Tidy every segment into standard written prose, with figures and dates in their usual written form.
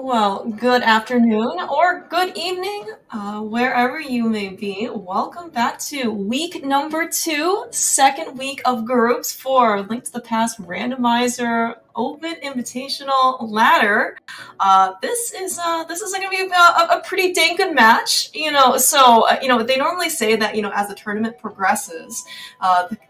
Well, good afternoon or good evening, wherever you may be. Welcome back to week number 2, second week of groups for Link to the Past Randomizer Open Invitational Ladder. This is going to be a pretty dang good match, they normally say that as the tournament progresses,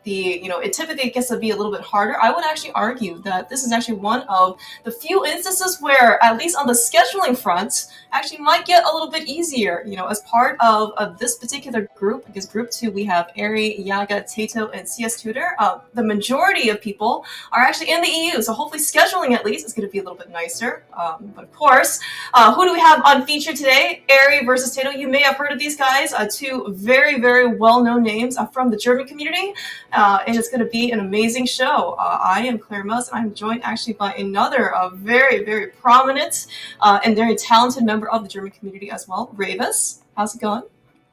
it typically gets to be a little bit harder. I would actually argue that this is actually one of the few instances where, at least on the scheduling front, actually might get a little bit easier, as part of this particular group, because group 2 we have Eri, Yaga, Teto, and CS Tutor. The majority of people are actually in the EU, so hopefully scheduling at least is going to be a little bit nicer. But of course, who do we have on feature today? Eri versus Teto. You may have heard of these guys, two very, very well-known names from the German community, and it's going to be an amazing show. I am Claire Musk, and I'm joined actually by another very, very prominent and very talented member of the German community as well, Ravis. How's it going?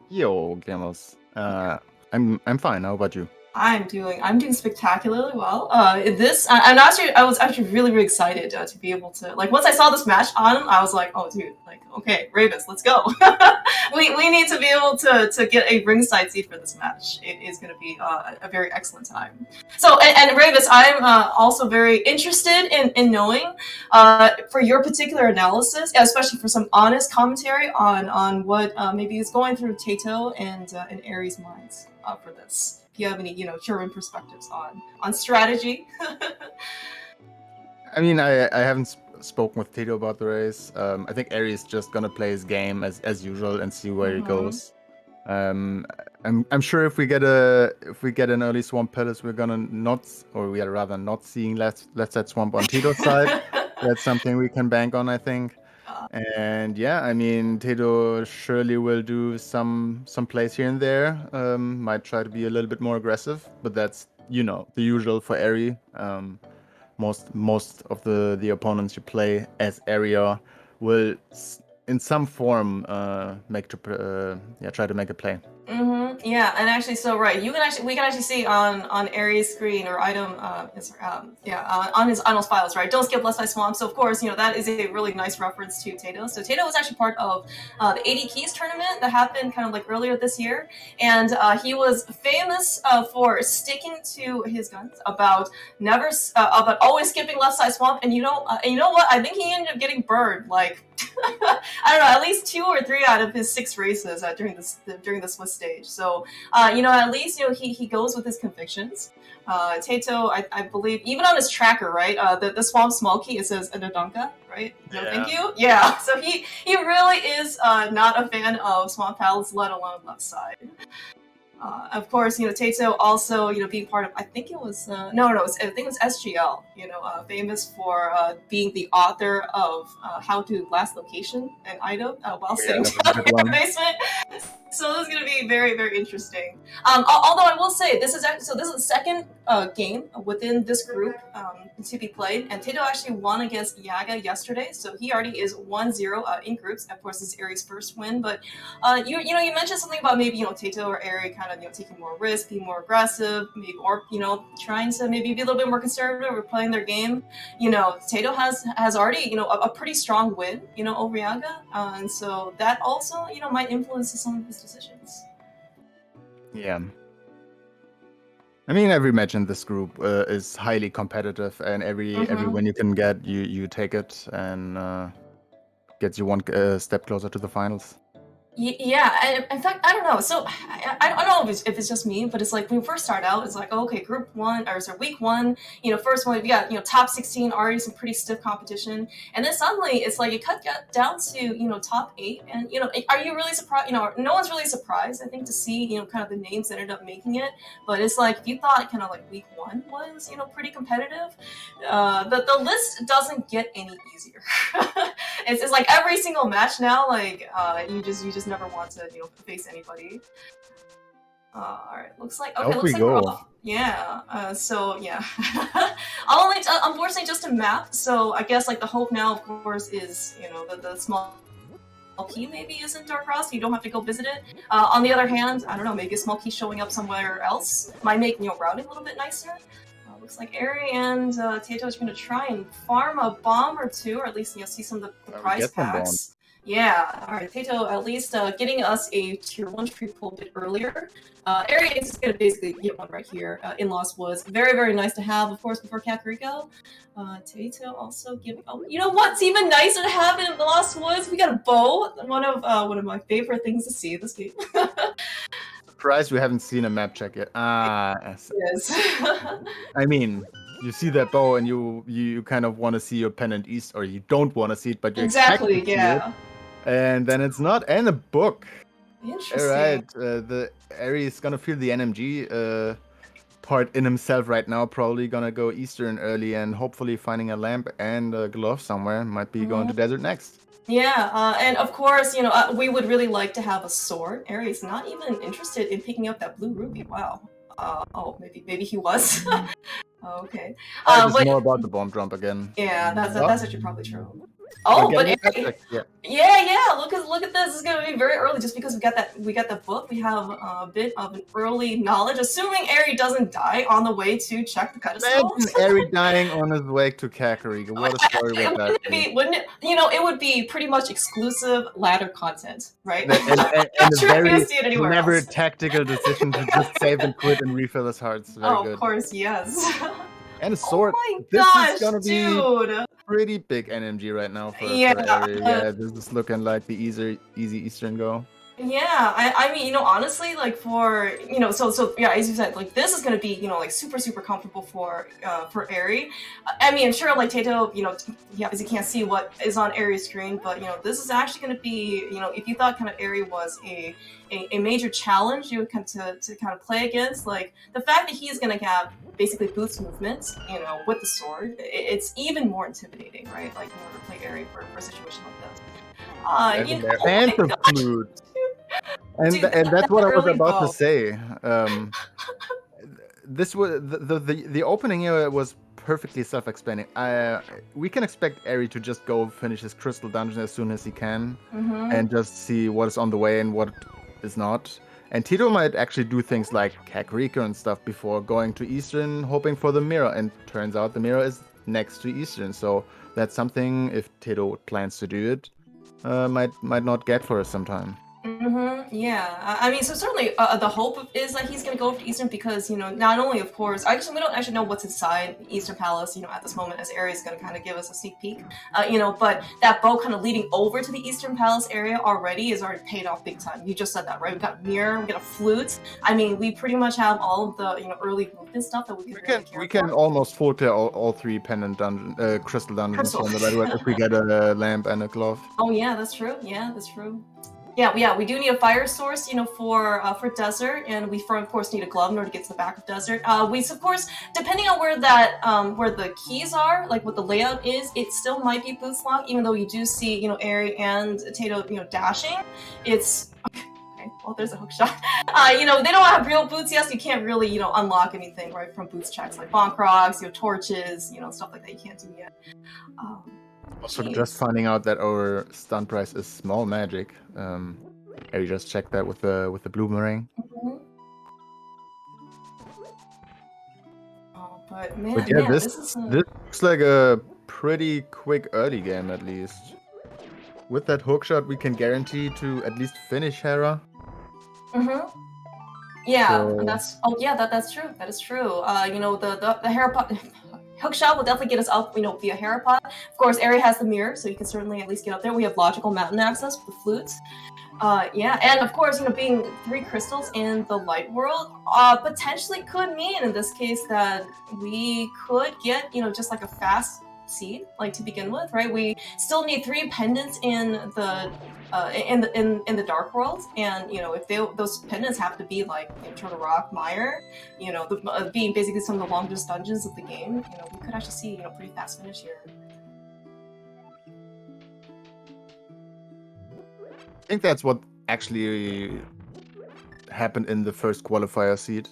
Yo, Gamos. I'm fine. How about you? I'm doing spectacularly well. I was actually really, really excited to be able to, like, once I saw this match on him, I was like, oh dude, like, okay, Ravis, let's go. we need to be able to get a ringside seat for this match. It is going to be a very excellent time. So, and Ravis, I'm also very interested in knowing for your particular analysis, especially for some honest commentary on what maybe is going through Teto and Eri's minds for this. If you have any, German perspectives on strategy. I mean, I haven't spoken with Teto about the race. I think Eri is just gonna play his game as usual and see where he goes. I'm sure if we get an early Swamp Palace, we're gonna we are rather not seeing Let's Set Swamp on Teto's side. That's something we can bank on, I think. And yeah, I mean, Teto surely will do some plays here and there. Might try to be a little bit more aggressive, but that's the usual for Eri. Most of the opponents you play as area will in some form try to make a play. Yeah, and actually, so right, we can actually see on Eri's screen or item, on his files, right? Don't skip Let's Play Swamp. So of course, that is a really nice reference to Teto. So Teto was actually part of the 80 Keys tournament that happened kind of like earlier this year, and he was famous for sticking to his guns about about always skipping Left Side Swamp. And you know what? I think he ended up getting burned like. I don't know, at least 2 or 3 out of his 6 races during the Swiss stage. So, at least he goes with his convictions. Teto, I believe, even on his tracker, right? The Swamp Small Key, it says Adonka, right? No, Yeah. thank you. Yeah. So he really is not a fan of Swamp Palace, let alone left side. Of course, Teto also, being part of, I think it was, I think it was SGL, famous for being the author of How to Last Location and item while sitting down in the basement. So this is going to be very, very interesting. Although I will say, this is the second game within this group to be played, and Teto actually won against Yaga yesterday, so he already is 1-0 in groups. Of course, this is Eri's first win, but you mentioned something about maybe Teto or Eri kind of taking more risk, being more aggressive, maybe, or trying to maybe be a little bit more conservative or playing their game. Teto has already a pretty strong win over Yaga, and so that also might influence some of his decisions. Yeah. I mean, every match in this group is highly competitive, and every win you can get, you take it, and gets you one step closer to the finals. Yeah, in fact, I don't know. So I don't know if it's just me, but it's like when you first start out, it's like, oh, okay, group 1 or sorry, week 1, first one, we got top 16, already some pretty stiff competition, and then suddenly it's like it cut down to top 8, and are you really surprised? No one's really surprised, I think, to see kind of the names that ended up making it. But it's like if you thought kind of like week 1 was pretty competitive, the list doesn't get any easier. It's like every single match now, like you just never want to face anybody. All right, looks like okay. Looks like we're off. Yeah. So yeah. Unfortunately, just a map. So I guess like the hope now, of course, is the small key maybe isn't Darkfrost. You don't have to go visit it. On the other hand, I don't know. Maybe a small key showing up somewhere else might make routing a little bit nicer. looks like Eri and Teto is going to try and farm a bomb or two, or at least see some of the prize get some packs. bombs. Yeah, all right, Teto at least getting us a tier 1 tree pull a bit earlier. Eri is going to basically get one right here in Lost Woods. Very, very nice to have, of course, before Kakariko. Teto also giving. Oh, you know what's even nicer to have in the Lost Woods? We got a bow. One of my favorite things to see this game. Surprised we haven't seen a map check yet. Yes. Yes. I mean, you see that bow and you kind of want to see your pennant east, or you don't want to see it, but you Exactly, expect to yeah. see it. And then it's not. And a book. Interesting. Alright, the Eri is gonna feel the NMG part in himself right now. Probably gonna go Eastern early and hopefully finding a lamp and a glove somewhere. Might be going to desert next. Yeah, and of course, we would really like to have a sword. Eri not even interested in picking up that blue ruby. Wow. Oh, maybe he was. Okay. It's more about the bomb jump again. Yeah, that's actually probably true. Oh, but yeah. Look at this. It's gonna be very early, just because we got the book. We have a bit of an early knowledge, assuming Eri doesn't die on the way to check the pedestal. Imagine Eri dying on his way to Kakariko. What a story would that be? Wouldn't it? It would be pretty much exclusive ladder content, right? And a very never else. tactical decision to just save and quit and refill his hearts. Very good. Of course, yes. And a sword. Oh my this gosh, is gonna be dude. pretty big NMG right now for Eri. Yeah, this is looking like the easy Eastern go. Yeah, I mean, honestly, like for so yeah, as you said, like this is gonna be like super comfortable for Eri. I mean, sure, like Teto, yeah, because you can't see what is on Eri's screen, but this is actually gonna be if you thought kind of Eri was a major challenge you would come to kind of play against, like the fact that he is gonna have basically boost movements, with the sword, it's even more intimidating, right? Like in order to play Eri for a situation like this. And the flute. And that's what I was about to say. This was the opening here was perfectly self-expanding. We can expect Eri to just go finish his crystal dungeon as soon as he can, and just see what is on the way and what is not. And Teto might actually do things like Kakariko and stuff before going to Eastern, hoping for the mirror. And turns out the mirror is next to Eastern, so that's something, if Teto plans to do it, might not get for us sometime. Yeah, I mean, so certainly the hope is that he's going to go over to Eastern because, not only, of course, actually, we don't actually know what's inside Eastern Palace, at this moment, as Eri is going to kind of give us a sneak peek, but that bow kind of leading over to the Eastern Palace area already is already paid off big time. You just said that, right? We've got mirror, we got a flute. I mean, we pretty much have all of the, early movement stuff that we can almost filter all three pendant dungeon, crystal dungeons from the bedrock if we get a lamp and a glove. Oh yeah, that's true. Yeah, that's true. Yeah, we do need a fire source, for desert, and we, of course, need a glove in order to get to the back of desert. We, of course, depending on where where the keys are, like what the layout is, it still might be boots lock, even though you do see, Eri and Teto, dashing. It's okay. Well, there's a hook shot. They don't have real boots yet, so you can't really, unlock anything right from boots checks like bonk rocks, torches, stuff like that. You can't do yet. Also, just finding out that our stun price is small magic. Eri just checked that with the boomerang. Oh, but man, this looks like a pretty quick early game, at least. With that hookshot, we can guarantee to at least finish Hera. Yeah, so... that's true. That is true. The Hera pot. Hookshot will definitely get us up, via Hera pot. Of course, Eri has the mirror, so you can certainly at least get up there. We have logical mountain access with the flutes. Yeah, and of course, being 3 crystals in the light world, potentially could mean in this case that we could get, just like a fast seed, like to begin with, right? We still need 3 pendants in the dark world, and if those pendants have to be like Turtle Rock, Mire, being basically some of the longest dungeons of the game, we could actually see pretty fast finish here. I think that's what actually happened in the first qualifier seed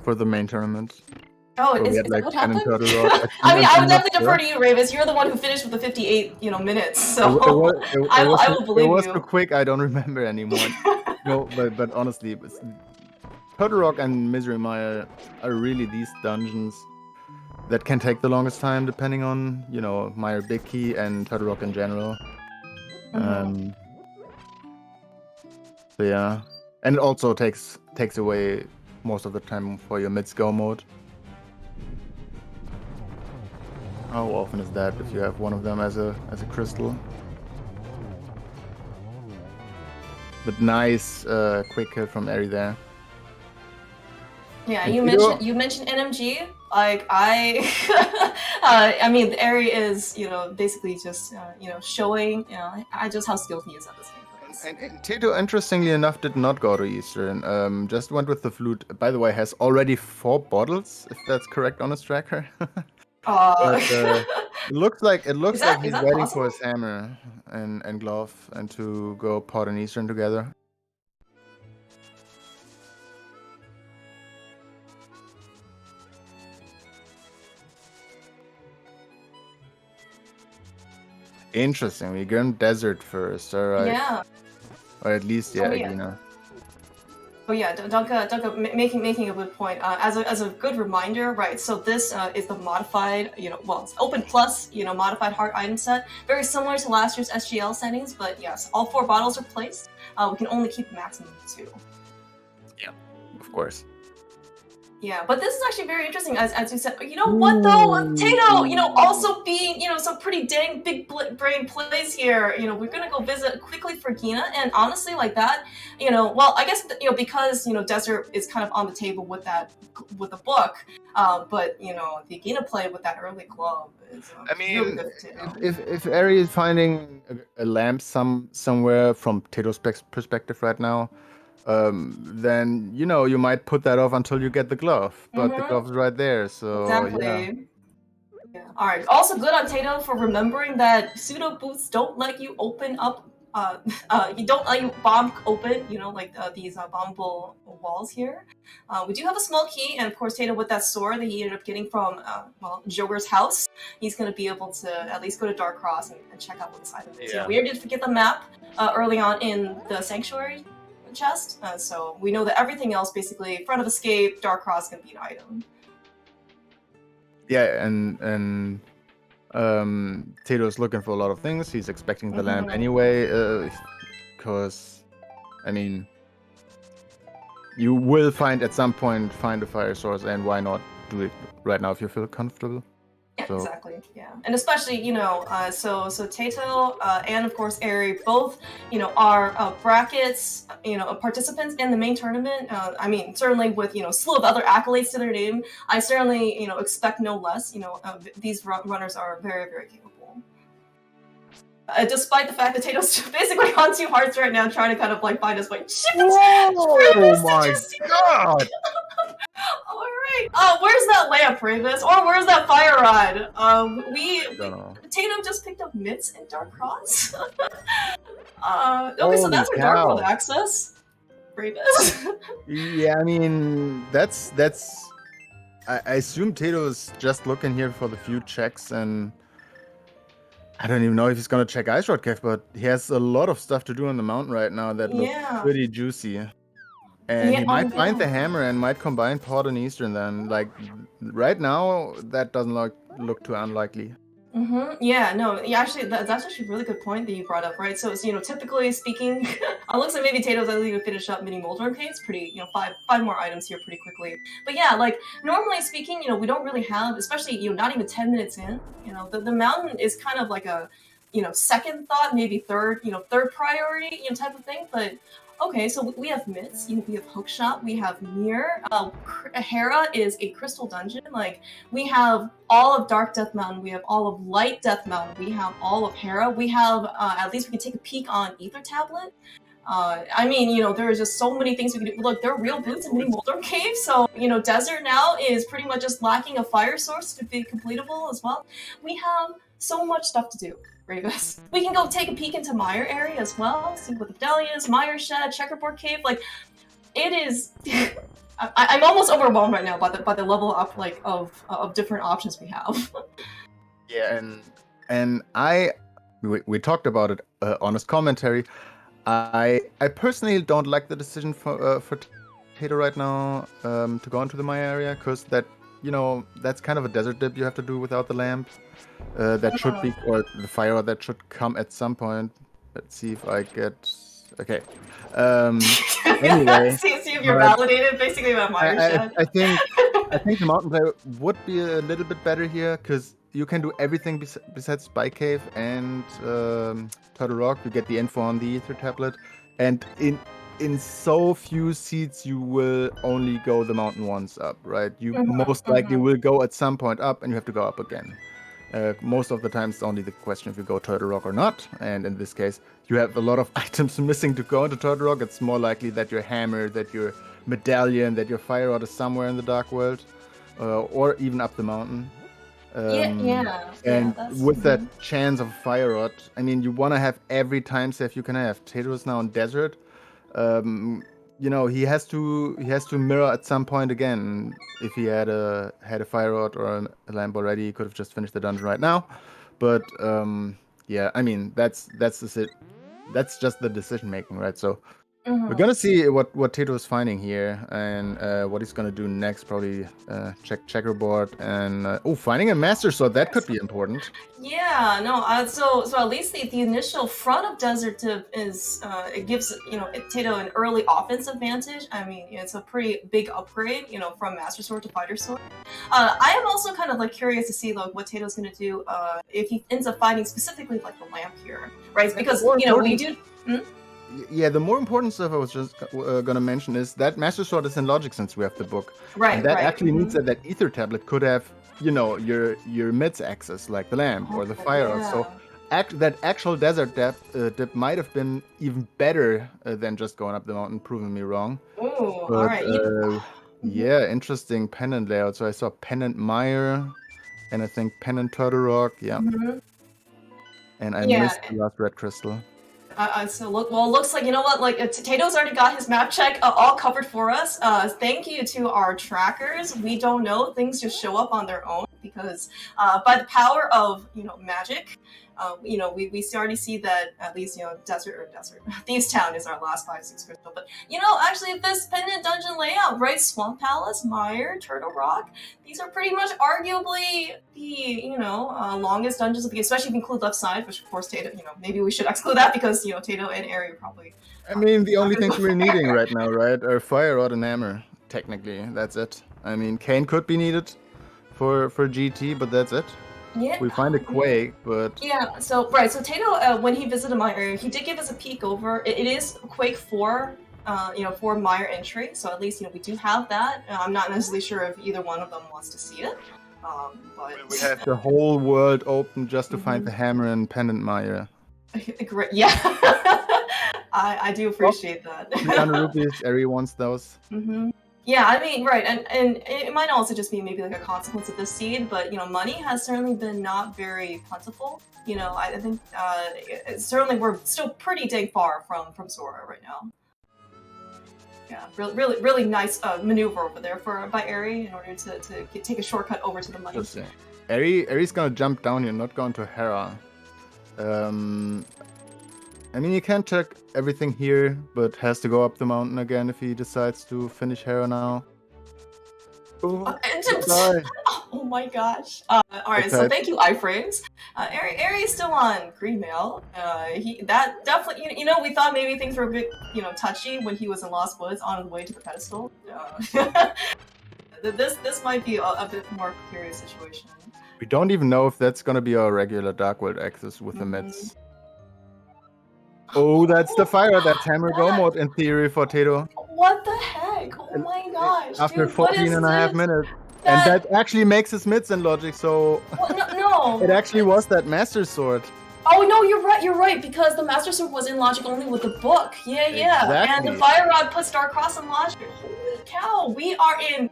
for the main tournament. Oh, is that what happened? I mean, I would definitely defer to you, Ravis. You're the one who finished with the 58, minutes. So I will believe you. It was so quick, I don't remember anymore. No, but honestly, Turtle Rock and Misery Mire are really these dungeons that can take the longest time, depending on Meyer Big Key and Turtle Rock in general. So yeah, and it also takes away most of the time for your mid-go mode. How often is that if you have one of them as a crystal? But nice quick hit from Eri there. Yeah, And you mentioned NMG. Like I mean, Eri is basically just showing just how skilled he is at this game. And Teto, interestingly enough, did not go to Eastern. Just went with the flute. By the way, has already 4 bottles, if that's correct on his tracker. But, it looks like he's waiting for his hammer and glove and to go pot and Eastern together. Interesting. We're going desert first, alright. Yeah. Or at least, yeah, Agina. Oh yeah, Dunka making a good point. As a good reminder, right? So this is the modified, it's open plus, modified heart item set, very similar to last year's SGL settings. But yes, all 4 bottles are placed. We can only keep a maximum of 2. Yeah, of course. Yeah, but this is actually very interesting, as you said. You know what though, Teto, also being some pretty dang big brain plays here. We're gonna go visit quickly for Gina, and honestly, like that, well, I guess because Desert is kind of on the table with the book, but the Gina play with that early glove is. I mean, really good if Eri is finding a lamp somewhere from Teto's perspective right now. Then you might put that off until you get the glove, but the glove's right there. So exactly. Yeah. All right. Also, good on Teto for remembering that pseudo boots don't let you open up. You don't let you bomb open. Like these bombable walls here. We do have a small key, and of course, Teto with that sword that he ended up getting from Joger's house, he's gonna be able to at least go to Dark Cross and check out what this item is. Yeah. We did forget the map early on in the sanctuary chest, so we know that everything else, basically, Front of Escape, Dark Cross, is gonna be an item. Yeah, and Teto's looking for a lot of things. He's expecting the lamp anyway, because, I mean, you will at some point find a fire source, and why not do it right now if you feel comfortable? Yeah, so. Exactly. Yeah, and especially so Teto and of course Eri both are brackets participants in the main tournament. I mean, certainly with a slew of other accolades to their name, I certainly expect no less. These runners are very, very capable. Despite the fact that Teto's basically on 2 hearts right now, trying to kind of like find his way. Oh my god! Alright. Where's that lamp, Ravis? Or where's that fire rod? Tatum just picked up mitts in Dark Cross. Okay, so that's our Dark World access. Ravis. Yeah, I mean that's I assume Teto's just looking here for the few checks, and I don't even know if he's gonna check Ice Rod Cave, but he has a lot of stuff to do on the mountain right now that looks pretty juicy. And he might find the hammer and might combine Pot and Eastern then. Like, right now, that doesn't look too unlikely. Yeah, no, actually, that's actually a really good point that you brought up, right? So, typically speaking, it looks like maybe Tato's going to finish up mini Moldorm Caves pretty, 5 more items here pretty quickly. But yeah, like, normally speaking, we don't really have, especially, not even 10 minutes in, the mountain is kind of like a, second thought, maybe third priority, type of thing, but okay, so we have mitts, we have hookshot, we have mirror. Hera is a crystal dungeon. Like, we have all of Dark Death Mountain, we have all of Light Death Mountain, we have all of Hera, we have at least we can take a peek on Ether Tablet. I mean, there are just so many things we can do. Look, there are real boots in Mini Moldorm Cave, so Desert now is pretty much just lacking a fire source to be completable as well. We have so much stuff to do. Ravis. We can go take a peek into Meyer area as well, see what the Dahlia is, Meyer Shed, Checkerboard Cave. Like, it is. I'm almost overwhelmed right now by the level up of different options we have. Yeah, and we talked about it honest commentary. I personally don't like the decision for Teto right now to go into the Maya area, because that that's kind of a desert dip you have to do without the lamp. That should be, or the fire that should come at some point. Let's see if I get. Okay. Anyway, see if you're but validated basically by my shot. I think the mountain player would be a little bit better here because you can do everything besides Spy Cave and Turtle Rock. You get the info on the Ether tablet, and in so few seats you will only go the mountain once up, right? You most likely will go at some point up, and you have to go up again. Most of the time, it's only the question if you go Turtle Rock or not. And in this case, you have a lot of items missing to go into Turtle Rock. It's more likely that your hammer, that your medallion, that your fire rod is somewhere in the Dark World, or even up the mountain. And with that chance of fire rod, I mean, you want to have every time save you can have. Teto is now in desert. He has to mirror at some point again. If he had a fire rod or a lamp already, he could have just finished the dungeon right now. But I mean that's just the decision making, right? So we're gonna see what Teto is finding here and what he's gonna do next. Probably check checkerboard and finding a master sword, that could be important. Yeah, no. So at least the initial front of Desert Dip is it gives Teto an early offense advantage. I mean, it's a pretty big upgrade, from Master Sword to Fighter Sword. I am also kind of like curious to see like what Tato's gonna do if he ends up fighting specifically like the lamp here, right? Because we do. Yeah, the more important stuff I was just gonna mention is that Master Sword is in Logic since we have the book. Right. And that actually means that Ether tablet could have, your mids access like the lamp or the fire rod. So that actual desert dip might have been even better than just going up the mountain, proving me wrong. Oh, all right. Yeah, interesting pennant layout. So I saw pennant Mire, and I think pennant Turtle Rock. Yeah. And I missed the last red crystal. So it looks like, like Tato's already got his map check all covered for us. Thank you to our trackers. We don't know, things just show up on their own because by the power of magic, we already see that at least desert Thieves Town is our last 5-6 crystal. But actually this pendant dungeon layout, right? Swamp Palace, Mire, Turtle Rock, these are pretty much arguably the longest dungeons of the game, especially if you include left side, which of course Teto, maybe we should exclude that because Teto and Eri probably. I mean, the only things we're needing right now, right, are fire rod and hammer. Technically, that's it. I mean, Kane could be needed for GT, but that's it. Yeah. We find a Quake, but So Teto, when he visited my area, he did give us a peek over. It is Quake 4, for Mire entry. So at least we do have that. I'm not necessarily sure if either one of them wants to see it. But we have the whole world open just to find the hammer and pendant Mire. Great, yeah. I do appreciate that. 300 rupees, Eri wants those. Yeah, I mean, right, and it might also just be maybe like a consequence of this seed, but money has certainly been not very plentiful. I think certainly we're still pretty dang far from Sora right now. Yeah, really nice maneuver over there by Eri in order to take a shortcut over to the money. Eri's gonna jump down here, not going to Hera. I mean, he can check everything here, but has to go up the mountain again if he decides to finish Hera now. Oh my gosh. Alright, so thank you, iframes. Eri is still on green mail. That definitely, we thought maybe things were a bit, touchy when he was in Lost Woods on his way to the pedestal. This might be a bit more precarious situation. We don't even know if that's gonna be our regular Dark World access with the mids. Oh, that's the fire. That's Hammer Go mode in theory for Teto. What the heck? Oh my gosh. After 14 and a half minutes. And that actually makes his mids in Logic, so... No. It actually was that Master Sword. Oh no, you're right, because the Master Sword was in Logic only with the book. Yeah. Exactly. And the Fire Rod put Starcross in Logic. Holy cow, we are in...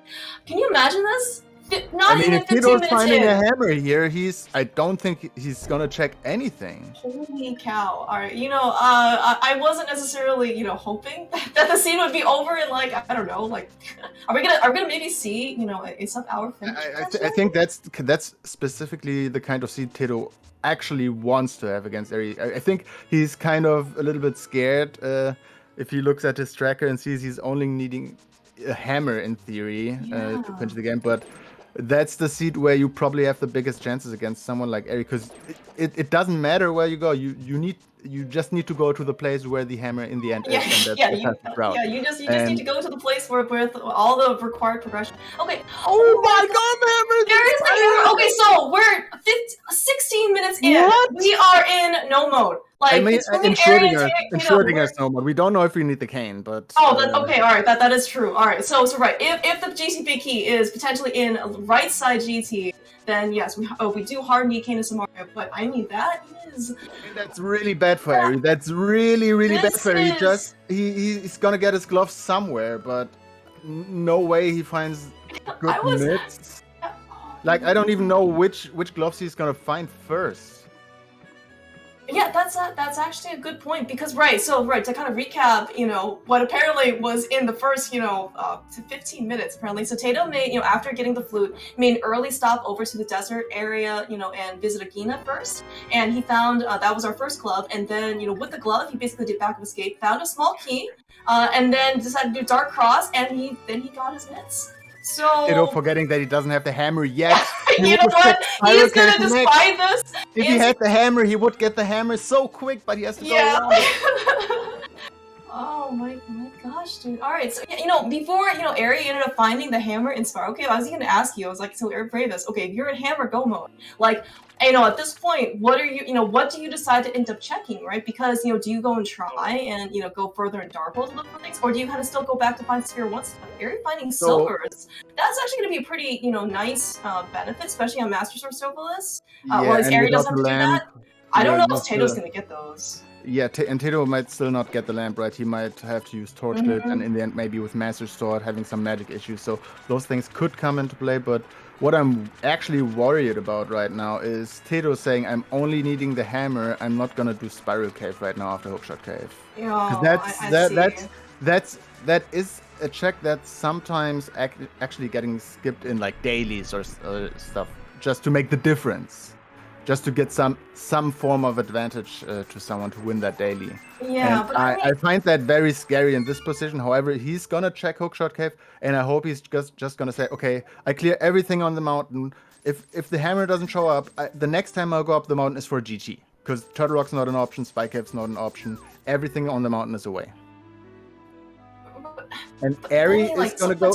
Can you imagine this? Not even 15 minutes in. If finding a hammer here, I don't think he's gonna check anything. Holy cow! All right, I wasn't necessarily, hoping that the scene would be over in like I don't know, like are we gonna maybe see, a sub-hour finish? I think that's specifically the kind of scene Teto actually wants to have against Eri. I think he's kind of a little bit scared if he looks at his tracker and sees he's only needing a hammer in theory to finish the game, but. that's the seat where you probably have the biggest chances against someone like Eri, because it doesn't matter where you go. You just need to go to the place where the hammer in the end is, and that's the fastest route. You just need to And go to the place where with all the required progression. Okay. oh my god, the hammer is There is a hammer. Okay, so we're 16 minutes in. What? We are in no mode. Like, I mean, between in Eri and Schrödinger's no mode. We don't know if we need the cane, but that's okay. All right, that is true. All right, so right, if the GCP key is potentially in right side GT, then yes, we do hard need cane and Samaria. But I mean that is that's really bad for Eri. That's really bad for Eri. He's gonna get his gloves somewhere, but no way he finds good mitts. Like, I don't even know which gloves he's gonna find first. Yeah, that's actually a good point, because to kind of recap, what apparently was in the first 15 minutes apparently. So Teto made, after getting the flute, made an early stop over to the desert area, and visit Agina first, and he found that was our first glove, and then with the glove he basically did back of escape, found a small key, and then decided to do Dark Cross, and he got his mitts. So forgetting that he doesn't have the hammer yet. You know what? He's gonna despite this. If he had the hammer, he would get the hammer so quick, but he has to go around it. Oh my gosh, dude. Alright, so before Eri ended up finding the hammer in Spiral Cave, I was gonna ask you, I was like, so Eri Bravus, okay, if you're in hammer go mode, like, at this point, what do you decide to end up checking, right? Because, do you go and try and, go further in Dark World to look for things? Or do you kind of still go back to find Sphere 1 stuff? Eri finding silvers, that's actually going to be a pretty, nice benefit, especially on Master Sword Silverless. Well, Eri doesn't have to do that. I don't know if Tato's going to get those. Yeah, and Teto might still not get the lamp, right? He might have to use Torchlit, and in the end, maybe with Master Sword having some magic issues. So those things could come into play, but what I'm actually worried about right now is Teto saying, I'm only needing the hammer, I'm not gonna do Spiral Cave right now after Hookshot Cave. Because that is a check that's sometimes actually getting skipped in like dailies or stuff, just to make the difference. Just to get some form of advantage to someone to win that daily. Yeah, and I find that very scary in this position. However, he's gonna check Hookshot Cave, and I hope he's just gonna say, okay, I clear everything on the mountain. If the hammer doesn't show up, the next time I'll go up the mountain is for GT, because Turtle Rock's not an option, Spike Cave's not an option. Everything on the mountain is away. And Eri is gonna go.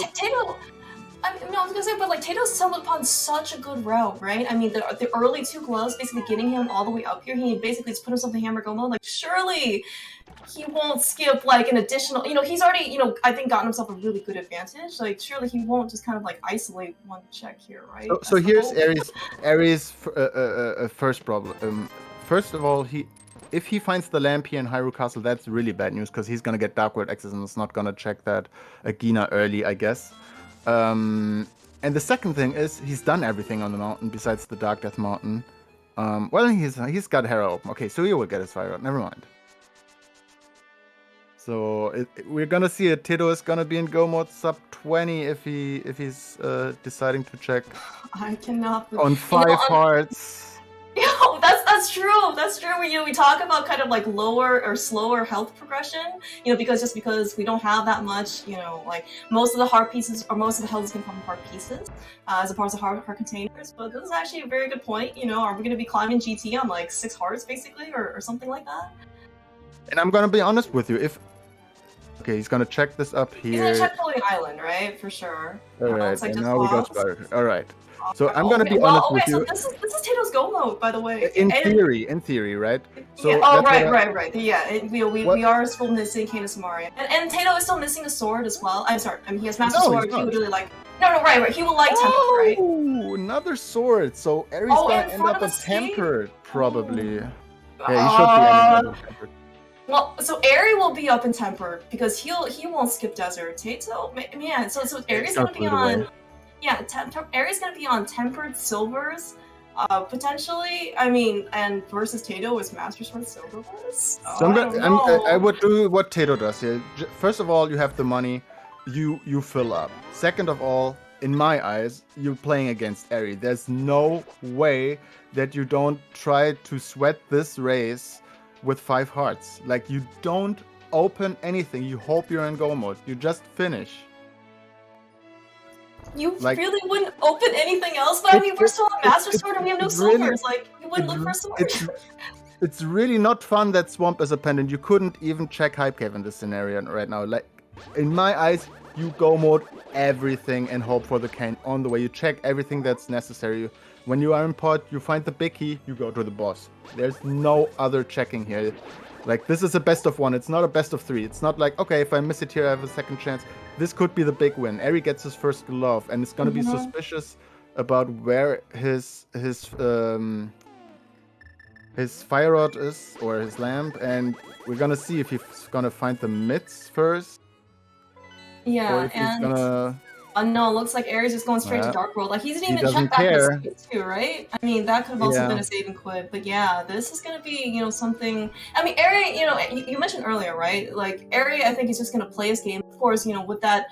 I was gonna say, but like Tato's stumbled upon such a good route, right? I mean, the early two gloves basically getting him all the way up here. He basically just put himself in hammer go mode. Like, surely he won't skip like an additional. He's already, I think, gotten himself a really good advantage. Like, surely he won't just kind of like isolate one check here, right? So here's Eri's first problem. First of all, if he finds the lamp here in Hyrule Castle, that's really bad news, because he's gonna get Dark World access and is not gonna check that Agina early, I guess. And the second thing is he's done everything on the mountain besides the Dark Death Mountain. Well, he's got Hera open. Okay, so he will get his fire out. Never mind. So we're gonna see it. Teto is gonna be in go mode sub 20 if he's deciding to check. I cannot on 5 hearts. That's true. That's true. We talk about kind of like lower or slower health progression, because we don't have that much, like most of the heart pieces or most of the health is going to come from heart pieces as opposed to heart containers. But this is actually a very good point. Are we going to be climbing GT on like 6 hearts basically or something like that? And I'm going to be honest with you. Okay, he's going to check this up here. He's going to check Floating Island, right? For sure. All right, and now we got started. All right. So I'm gonna be honest with you. So this is Tato's go mode, by the way. In theory, right? So right. Yeah, we are still missing Kane and Samaria, and Teto is still missing a sword as well. I'm sorry, he has Master Sword. He would really like. No, right. He will like Tempered, right? Oh, another sword. So Eri's gonna end up with Tempered, probably. Yeah, he should be ending up with Tempered. Well, so Eri will be up in Tempered because he won't skip Desert. Teto, man. So Eri's gonna be on. Yeah, Eri's gonna be on Tempered Silvers, potentially. I mean, and versus Teto is Master Sword Silverless. So I would do what Teto does here. First of all, you have the money, you fill up. Second of all, in my eyes, you're playing against Eri. There's no way that you don't try to sweat this race with 5 hearts. Like, you don't open anything. You hope you're in go mode. You just finish. You Like, really wouldn't open anything else? But I mean, we're still on Master Sword and we have no really, silvers. Like, you wouldn't look for a sword? it's really not fun that Swamp is a pendant. You couldn't even check Hype Cave in this scenario right now. Like, in my eyes, you go mode everything and hope for the cane on the way. You check everything that's necessary. When you are in pod, you find the big key, you go to the boss. There's no other checking here. Like, this is a best of one. It's not a best of three. It's not like, okay, if I miss it here, I have a second chance. This could be the big win. Eri gets his first glove, and it's gonna be suspicious about where his fire rod is, or his lamp, and we're gonna see if he's gonna find the mids first. Yeah, or if he's gonna... no, it looks like Ares is going straight to Dark World. Like, he didn't even check doesn't back care. his space too, right? I mean, that could have also been a save and quit. But yeah, this is going to be, you know, something... I mean, Ares, you know, you mentioned earlier, right? Like, Ares, I think, is just going to play his game. Of course, you know, with that...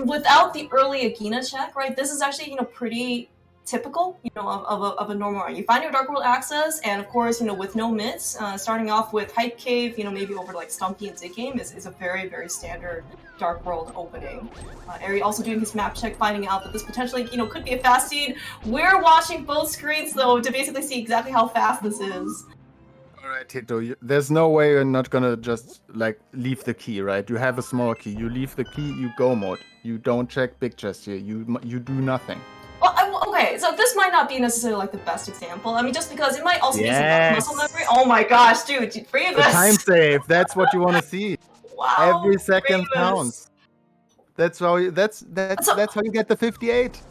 Without the early Agina check, right? This is actually, you know, pretty typical, you know, of a normal run. You find your Dark World access, and of course, you know, with no mids, starting off with Hype Cave, you know, maybe over like Stumpy and Zig Game is a very, very standard Dark World opening. Eri also doing his map check, finding out that this potentially, you know, could be a fast seed. We're watching both screens though to basically see exactly how fast this is. Alright, Teto, there's no way you're not gonna just, like, leave the key, right? You have a small key. You leave the key, you go mode. You don't check big chest here. You do nothing. Well, okay, so this might not be necessarily like the best example. I mean, just because it might also be some muscle memory. Oh my gosh, dude, Remus! Time save. That's what you want to see. Wow, every second Remus. counts. That's how you get the 58.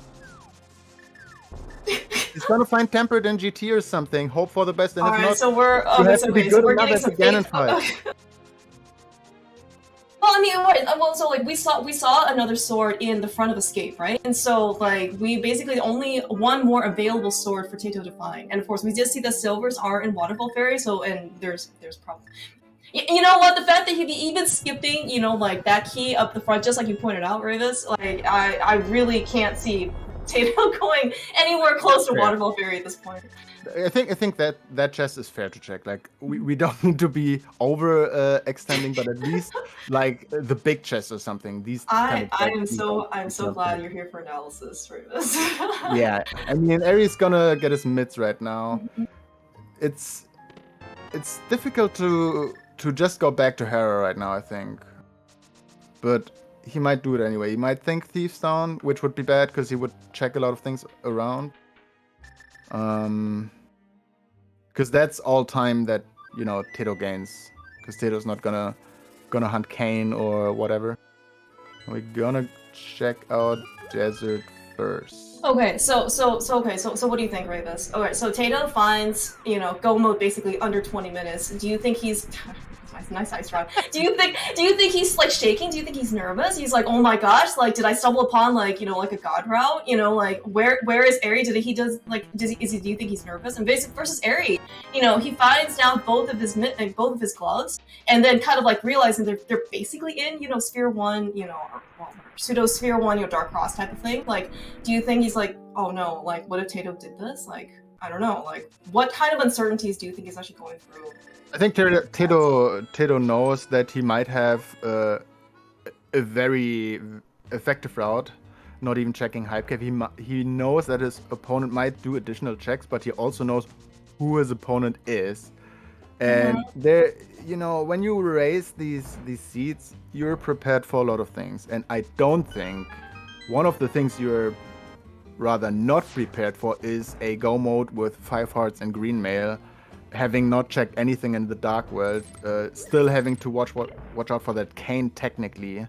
He's gonna find tempered in GT or something. Hope for the best, and if not, so we're you have to be good enough at the Ganon fight. Well, I mean, so like we saw another sword in the front of Escape, right? And so like we basically only one more available sword for Teto to find, and of course we did see that silvers are in Waterfall Fairy, so and there's problems. You know what? The fact that he'd be even skipping, you know, like that key up the front, just like you pointed out, Ravis, like I really can't see Teto going anywhere close to Waterfall Fairy at this point. I think that chest is fair to check. Like we don't need to be over extending, but at least like the big chest or something. These I'm so glad you're here for analysis, Ravis. Yeah, I mean, Eri's gonna get his mids right now. It's difficult to just go back to Hera right now, I think. But he might do it anyway. He might think Thieves down, which would be bad because he would check a lot of things around. Because that's all time that, you know, Teto gains. Because Teto's not gonna hunt Kane or whatever. We're gonna check out Desert first. Okay, so what do you think, Ravis? Alright, so Teto finds, you know, go mode basically under 20 minutes. Do you think he's nice ice round. Do you think he's like shaking? Do you think he's nervous? He's like, oh my gosh, like did I stumble upon like, you know, like a god route? You know, like where is Eri? Do you think he's nervous? And basically versus Eri, you know, he finds now both of his gloves, and then kind of like realizing they're basically in, you know, sphere 1, you know, pseudo sphere 1, you know, dark cross type of thing. Like, do you think he's like, oh no, like what if Teto did this? Like, I don't know, like what kind of uncertainties do you think he's actually going through? I think Teto knows that he might have a very effective route, not even checking Hype Cave. He knows that his opponent might do additional checks, but he also knows who his opponent is. And there, you know, when you raise these seeds, you're prepared for a lot of things. And I don't think one of the things you're rather not prepared for is a go mode with 5 hearts and green mail, having not checked anything in the dark world, still having to watch out for that Kane technically.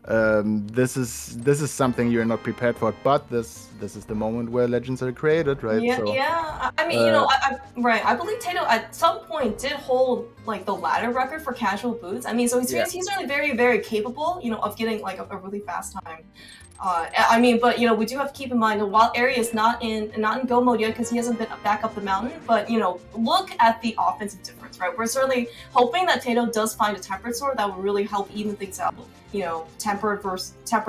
This is something you're not prepared for, but this is the moment where legends are created, right? Yeah. I mean, you know, I believe Teto at some point did hold like the ladder record for casual boots. I mean, so he's really very, very capable, you know, of getting like a really fast time. I mean, but you know, we do have to keep in mind that while Eri is not in go mode yet because he hasn't been back up the mountain, but you know, look at the offensive difference, right? We're certainly hoping that Teto does find a tempered sword that will really help even things out. You know, tempered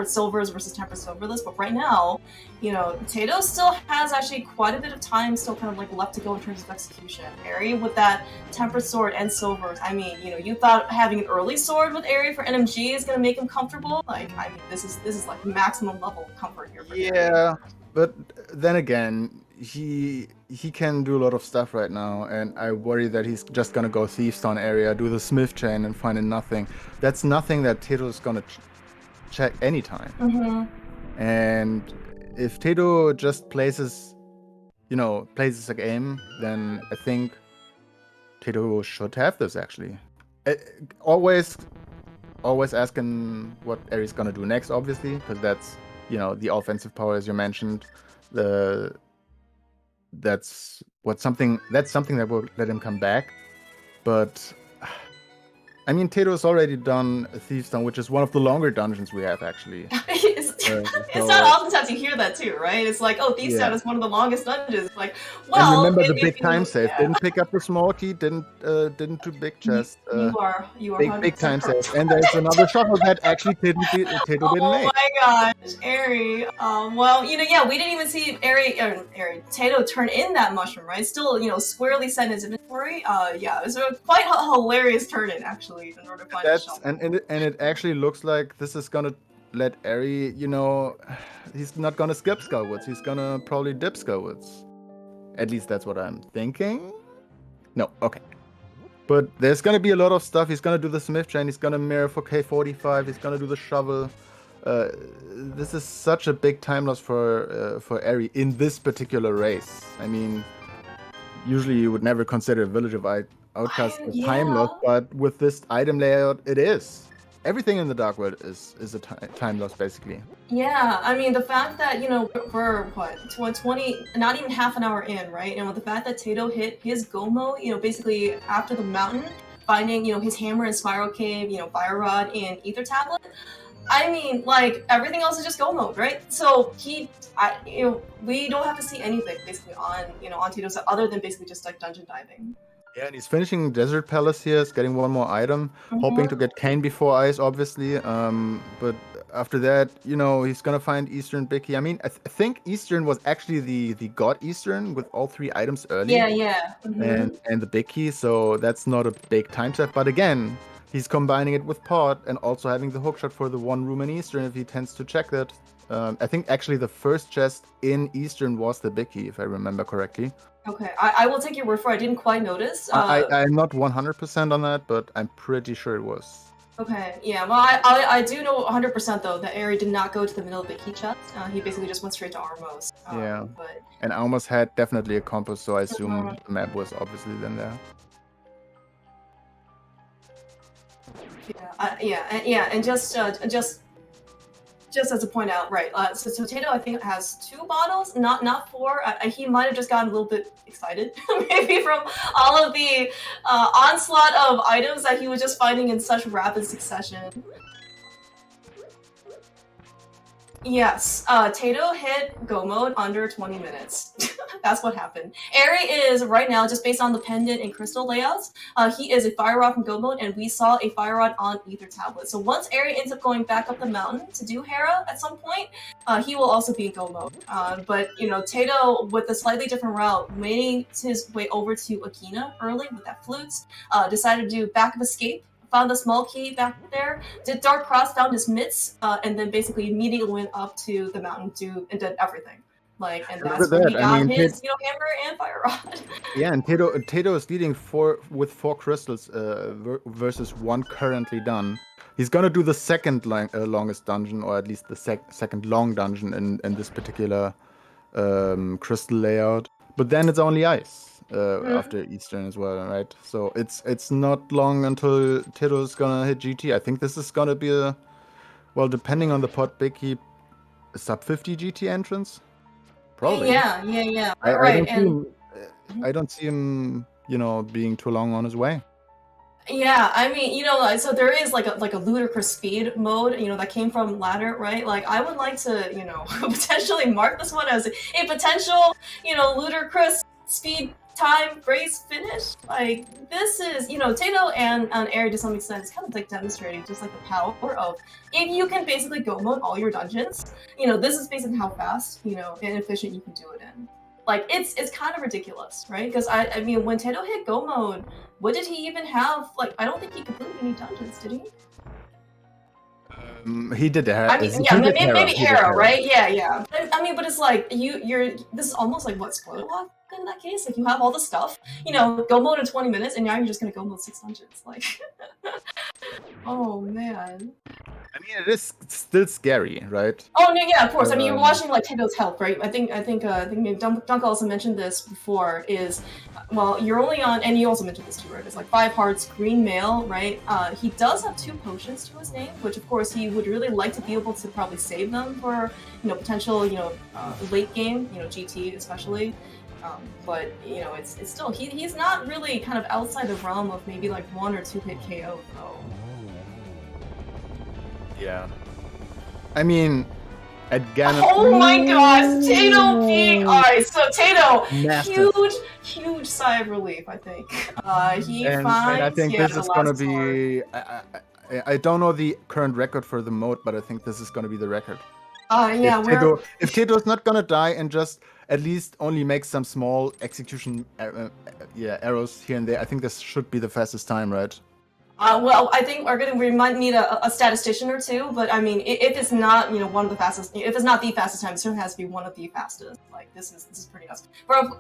silvers versus tempered silverless. But right now, you know, Teto still has actually quite a bit of time still kind of like left to go in terms of execution. Eri with that tempered sword and silvers. I mean, you know, you thought having an early sword with Eri for NMG is gonna make him comfortable. Like, I mean, this is like maximum maximum level of comfort here for Eri. Yeah, but then again, he can do a lot of stuff right now, and I worry that he's just gonna go Thieves Town area, do the Smith chain, and find nothing. That's nothing that Teto is gonna check anytime. And if Teto just places a game, then I think Teto should have this actually. Always asking what Eri's gonna do next, obviously, because that's the offensive power, as you mentioned. That's something that will let him come back. But I mean, Tato's already done Thieves Town, which is one of the longer dungeons we have, actually. It's not oftentimes you hear that too, right? It's like, oh, Thieves Town is one of the longest dungeons. It's like, well, and remember the big time save. Yeah. Didn't pick up the small key. Didn't do big chest. You are big time save. And there's another shuffle that actually Tato didn't make. Oh my gosh, Eri. Well, we didn't even see Teto turn in that mushroom, right? Still, squarely set in his inventory. Yeah, it was a quite hilarious turn in actually in order to find the shuffle. And it actually looks like this is gonna let Eri, he's not gonna skip Skullwoods. He's gonna probably dip Skullwoods. At least that's what I'm thinking. No, okay. But there's gonna be a lot of stuff. He's gonna do the Smith chain. He's gonna mirror for K45. He's gonna do the shovel. This is such a big time loss for Eri in this particular race. I mean, usually you would never consider Village of Outcast a time loss, but with this item layout, it is. Everything in the Dark World is a time loss, basically. Yeah, I mean, the fact that, we're, 20, not even half an hour in, right? And with the fact that Teto hit his Gomo, basically after the mountain, finding, his hammer in Spiral Cave, Fire Rod in Ether Tablet, I mean, like, everything else is just go mode, right? So we don't have to see anything, basically, on Teto, other than basically just, like, dungeon diving. Yeah, and he's finishing Desert Palace here. He's getting one more item, hoping to get Kane before Ice, obviously. But after that, he's gonna find Eastern Bicky. I mean, I think Eastern was actually the God Eastern with all 3 items early. Yeah. And the Bicky, so that's not a big time set. But again, he's combining it with Pot and also having the hookshot for the 1 room in Eastern if he tends to check that. I think actually the first chest in Eastern was the Bicky, if I remember correctly. Okay, I will take your word for it. I didn't quite notice. I'm not 100% on that, but I'm pretty sure it was. Okay, yeah, well, I do know 100% though that Eri did not go to the middle of the key chest. He basically just went straight to Armos. Yeah, and Armos had definitely a compass, so I assume the map was obviously then there. Yeah, and just as a point out, right? So Teto, I think, has 2 bottles, not 4. He might have just gotten a little bit excited, maybe from all of the onslaught of items that he was just finding in such rapid succession. Yes, Teto hit go mode under 20 minutes. That's what happened. Eri is, right now, just based on the pendant and crystal layouts, he is a Fire Rod from go mode, and we saw a Fire Rod on Ether Tablet. So once Eri ends up going back up the mountain to do Hera at some point, he will also be go mode. But, Teto, with a slightly different route, made his way over to Akina early with that flutes, decided to do Back of Escape, found the small key back there, did Dark Cross, found his mitts, and then basically immediately went up to the mountain and did everything. And that's when he got his, hammer and Fire Rod. Yeah, and Teto is leading with 4 crystals versus 1 currently done. He's gonna do the second longest dungeon, or at least the second long dungeon in this particular crystal layout. But then it's only Ice. After Eastern as well, right? So it's not long until Teto's gonna hit GT. I think this is gonna be depending on the pot Bicky, a sub 50 GT entrance. Probably. Yeah. I don't see him, being too long on his way. Yeah, I mean, so there is like a ludicrous speed mode, that came from Ladder, right? Like, I would like to, potentially mark this one as a potential, ludicrous speed time race finish. Like, this is, Teto and Eri to some extent is kind of like demonstrating just like the power of, if you can basically go mode all your dungeons, this is basically how fast, and efficient you can do it in. Like, it's kind of ridiculous, right? Because I mean, when Teto hit go mode, what did he even have? Like, I don't think he completed any dungeons, did he? He did the I mean, he yeah, did Hera. maybe He did Hera, Hera. right? Yeah. But it's like you're. This is almost like what spoiler lock in that case. Like you have all the stuff, go mode in 20 minutes, and now you're just gonna go mode 600. Like, oh man. I mean, it is still scary, right? Oh no, yeah, of course. I mean, you're Um, watching like Teto's health, right? I think maybe Dunk also mentioned this before. Well, you're only on, and you also mentioned this too, right? It's like 5 hearts, green mail, right? He does have 2 potions to his name, which of course he would really like to be able to probably save them for potential late game, GT especially. But it's still he's not really kind of outside the realm of maybe like 1 or 2 hit KO though. yeah. I mean, again. Oh my gosh, Teto being alright. So Teto, Massive. huge sigh of relief. I think he And I finds think this the is gonna last sword. be. I don't know the current record for the mode, but I think this is gonna be the record. Yeah, If Teto's not gonna die and just at least only make some small execution arrows here and there, I think this should be the fastest time, right? well, I think we might need a statistician or two, but I mean, if it's not one of the fastest, if it's not the fastest time, it certainly has to be one of the fastest. Like this is pretty nuts,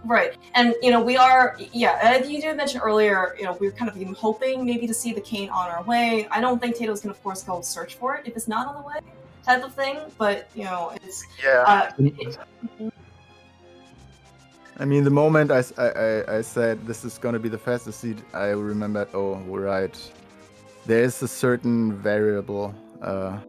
right? And we are as you did mention earlier, we're kind of even hoping maybe to see the cane on our way. I don't think Tato's gonna of course go search for it if it's not on the way, type of thing. But it's I mean, the moment I said this is gonna be the fastest seed, I remembered. Oh, right. There is a certain variable, the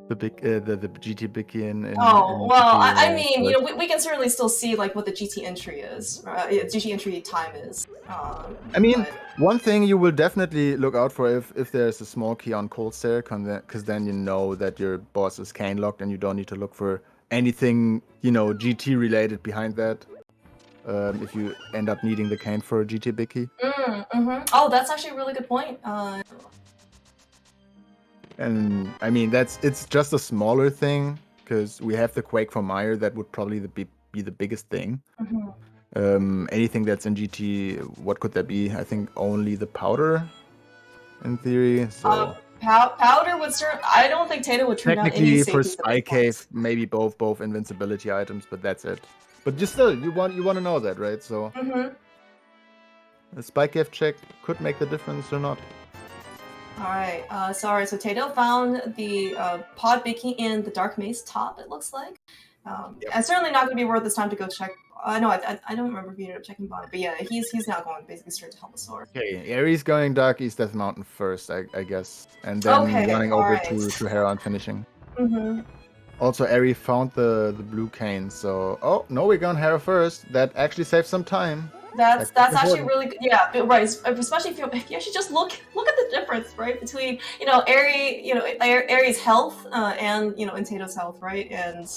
GT Bicky in well, GT, I mean, we can certainly still see like what the GT entry is, GT entry time is. I mean, one thing you will definitely look out for if there's a small key on cold stare, because then you know that your boss is cane locked and you don't need to look for anything GT related behind that. If you end up needing the cane for a GT Bicky. Oh, that's actually a really good point. And I mean, it's just a smaller thing because we have the Quake for Meyer. That would probably be the biggest thing. Anything that's in GT, what could that be? I think only the powder, in theory. So powder would I don't think Teto would turn down any technically for Spy Cave, maybe both invincibility items, but that's it. But just still, you want to know that, right? So a Spy Cave check could make the difference or not. Alright, so Teto found the pod Bicky in the Dark Maze top, it looks like. And certainly not going to be worth this time to go check. No, I don't remember if he ended up checking Bonnet, but yeah, he's now going basically straight to Helmasaur. Okay, Ares going Dark East Death Mountain first, I guess, and then running over to Hera and finishing. Also, Ares found the blue cane, so no, we're going Hera first. That actually saves some time. That's actually really good. Yeah, right. Especially if you actually just look at the difference, right, between Ares' health and and Tato's health, right? And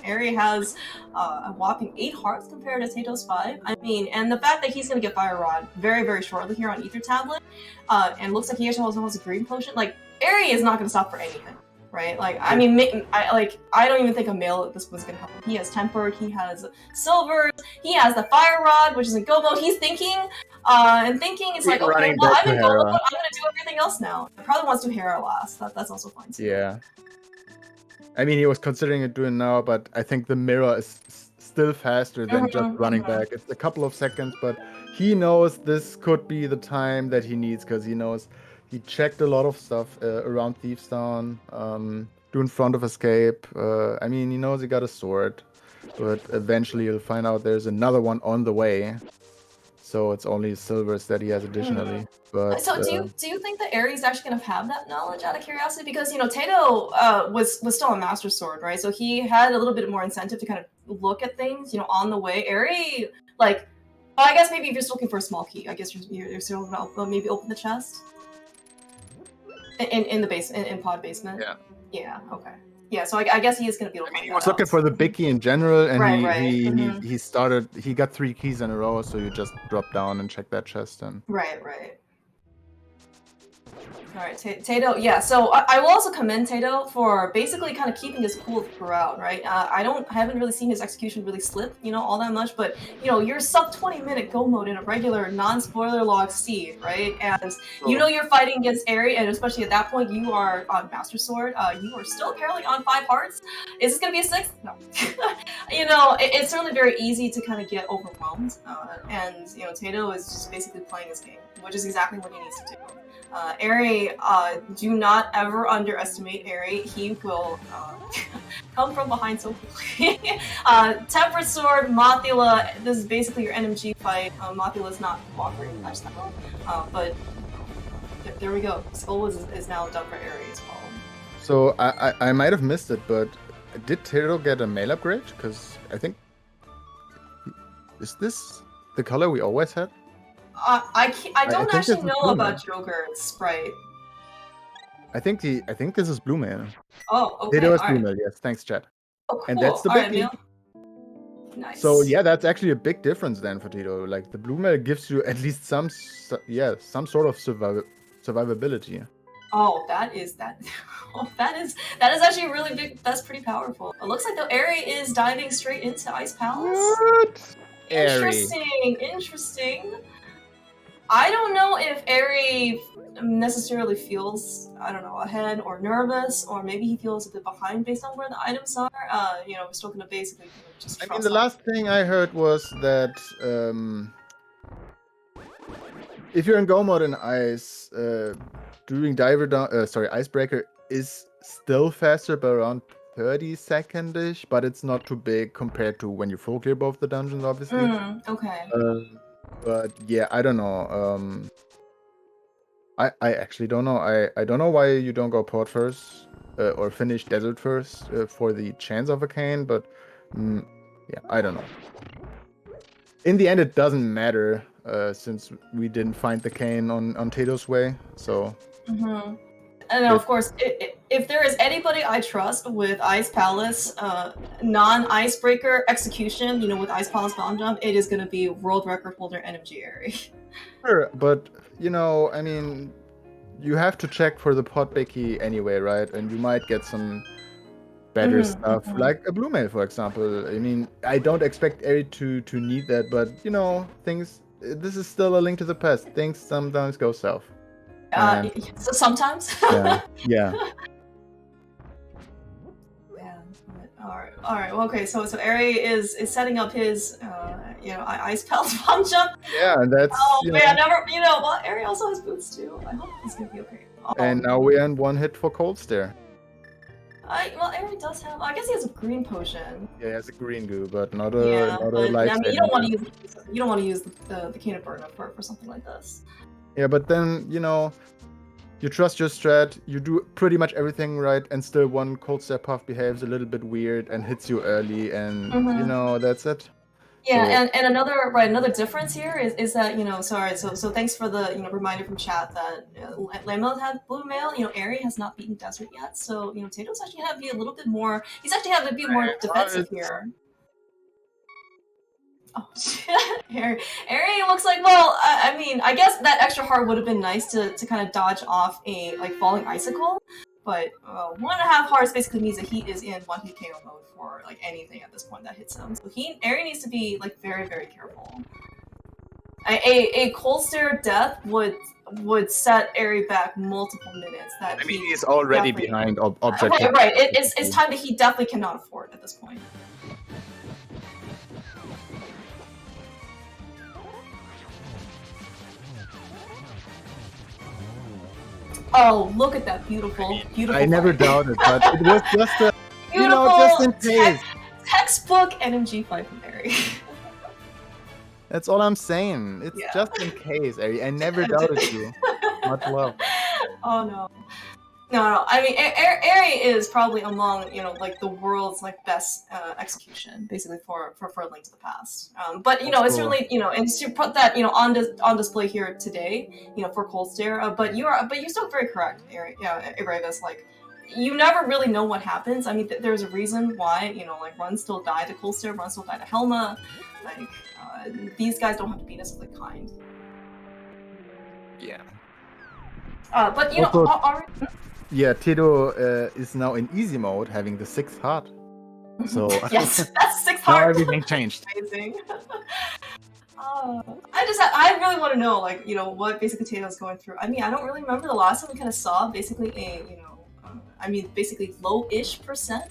Ares has a whopping 8 hearts compared to Tato's 5. I mean, and the fact that he's gonna get Fire Rod very, very shortly here on Ether Tablet, and looks like he actually also has a green potion. Like Ares is not gonna stop for anything. Right, like I mean, I don't even think a male this was gonna help him. He has tempered, he has silvers, he has the fire rod, which is in go mode. He's thinking, it's like, okay, well, I'm in go mode, I'm gonna do everything else now. He probably wants to do Hera last. That's also fine too. Yeah, I mean, he was considering it doing now, but I think the mirror is still faster than just running back. It's a couple of seconds, but he knows this could be the time that he needs because he knows. He checked a lot of stuff around Thieves Town, doing front of escape. I mean, he knows he got a sword, but eventually you'll find out there's another one on the way. So it's only silvers that he has additionally. But so do you think that Ares is actually gonna have that knowledge out of curiosity? Because Teto was still a master sword, right? So he had a little bit more incentive to kind of look at things, on the way. Ares, like, well, I guess maybe if you're just looking for a small key, I guess you're still gonna maybe open the chest. In the basement, in pod basement. Yeah. Okay. Yeah. So I guess he is gonna be able to. He was looking for the big key in general, and he started. He got 3 keys in a row, so you just drop down and check that chest and. Right. All right, Teto. Yeah, so I will also commend Teto for basically kind of keeping his cool throughout, right? I haven't really seen his execution really slip, all that much. But you're sub 20-minute go mode in a regular non-spoiler log seed, right? And you're fighting against Eri, and especially at that point, you are on Master Sword. You are still apparently on 5 hearts. Is this gonna be a 6? No. It's certainly very easy to kind of get overwhelmed, and Teto is just basically playing his game, which is exactly what he needs to do. Eri, do not ever underestimate Eri. He will come from behind so quickly. Tempered Sword, Mothula, this is basically your NMG fight. Mothula's not cooperating much that well, but there we go. Skull is now done for Eri as well. So I might have missed it, but did Teto get a mail upgrade? Because I think... Is this the color we always had? I don't actually know about Joker's sprite. I think this is Blue Mail. Oh, okay. Teto is Blue Mail, yes. Thanks, chat. Oh, cool. And that's the biggie. Nice. So yeah, that's actually a big difference then for Teto. Like the Blue Mail gives you at least some sort of survivability. Oh, that is actually really big. That's pretty powerful. It looks like the Eri is diving straight into Ice Palace. What? Interesting. I don't know if Eri necessarily feels, ahead or nervous, or maybe he feels a bit behind based on where the items are. We're still gonna basically just trust. I mean, the last thing I heard was that if you're in Go mode in Ice, doing Icebreaker is still faster, but around 30 second-ish, but it's not too big compared to when you full clear both the dungeons, obviously. Okay. But yeah, I don't know. I actually don't know. I don't know why you don't go port first or finish desert first for the chance of a cane, but yeah, I don't know. In the end, it doesn't matter since we didn't find the cane on Teto's way, so... And of course, if there is anybody I trust with Ice Palace, non-Icebreaker execution, with Ice Palace Bomb Jump, it is going to be world record holder NMG Eri. Sure, but, I mean, you have to check for the pot Becky anyway, right? And you might get some better stuff, like a Blue Mail, for example. I mean, I don't expect Eri to need that, but, this is still a link to the past. Things sometimes go south. So sometimes. Yeah. All right. Well, okay. So Eri is setting up his, Ice Palace Bomb Jump. Yeah, and that's. Oh man, well, Eri also has boots too. I hope he's gonna be okay. And now we end one hit for Cold Stare. Well, Eri does have. I guess he has a green potion. Yeah, he has a green goo, but not a life. I mean, you don't want to use the Cane of Burden for something like this. Yeah, but then you trust your strat, you do pretty much everything right, and still one Cold Stare Puff behaves a little bit weird and hits you early, and that's it. Yeah, so, and another difference here is that so thanks for the reminder from chat that Lamo had Blue Mail. Eri has not beaten Desert yet, so Tato's actually have to be a little bit more. He's actually have to be more defensive here. Oh, Eri looks like, well, I mean, I guess that extra heart would have been nice to kind of dodge off a falling icicle, but 1.5 hearts basically means that he is in one hit KO mode for anything at this point that hits him. So Eri needs to be very, very careful. A Cold Stare death would set Eri back multiple minutes. He's already behind objective. Right. It's time that he definitely cannot afford at this point. Oh, look at that beautiful. I never doubted, but it was just a just in case. Textbook NMG fight from Eri. That's all I'm saying. It's just in case, Eri. I never doubted you. Much love. Oh no. No. I mean, Eri is probably among the world's best execution, basically for Link to the Past. But it's certainly and to put that on display here today, for Cold Stare. But you're still very correct, Eri. Yeah, Eravis. You never really know what happens. I mean, there's a reason why Run still died to Cold Stare, Run still died to Helma. These guys don't have to be necessarily kind. Yeah. But you know, Also, yeah, Teto is now in easy mode, having the 6th heart. So yes, that's 6 now heart. everything changed. Amazing. I really want to know, like, you know, what basically Tato's going through. I mean, I don't really remember the last time we kind of saw basically a, you know, basically low-ish percent.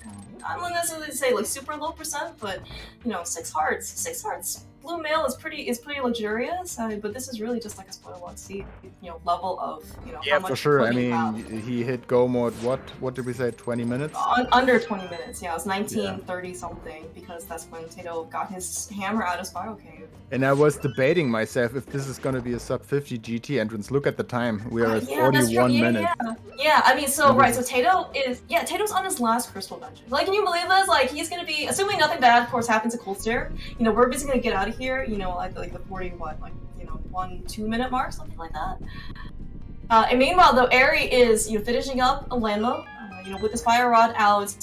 I don't necessarily say like super low percent, but you know, 6 hearts. Blue male is pretty luxurious, but this is really just like a spoiler one seed, you know, level of, you know, Yeah, how much for sure. I you mean, have. he hit go mode. What did we say? 20 minutes? Under 20 minutes, yeah, it was 1930 something, because that's when Teto got his hammer out of Spiral Cave. And I was debating myself if this is going to be a sub 50 GT entrance. Look at the time. We are at Yeah, that's true. 41 minutes. Yeah. I mean, so right, so Tato's on his last crystal dungeon. Like, can you believe this? Like, he's gonna be, assuming nothing bad, of course, happens at Cold Stare. You know, we're basically gonna get out of here. You know, like the 40 what, like, you know, 1-2 minute mark, something like that. And meanwhile, though, Eri is, you know, finishing up a Lambo. You know, with his fire rod out,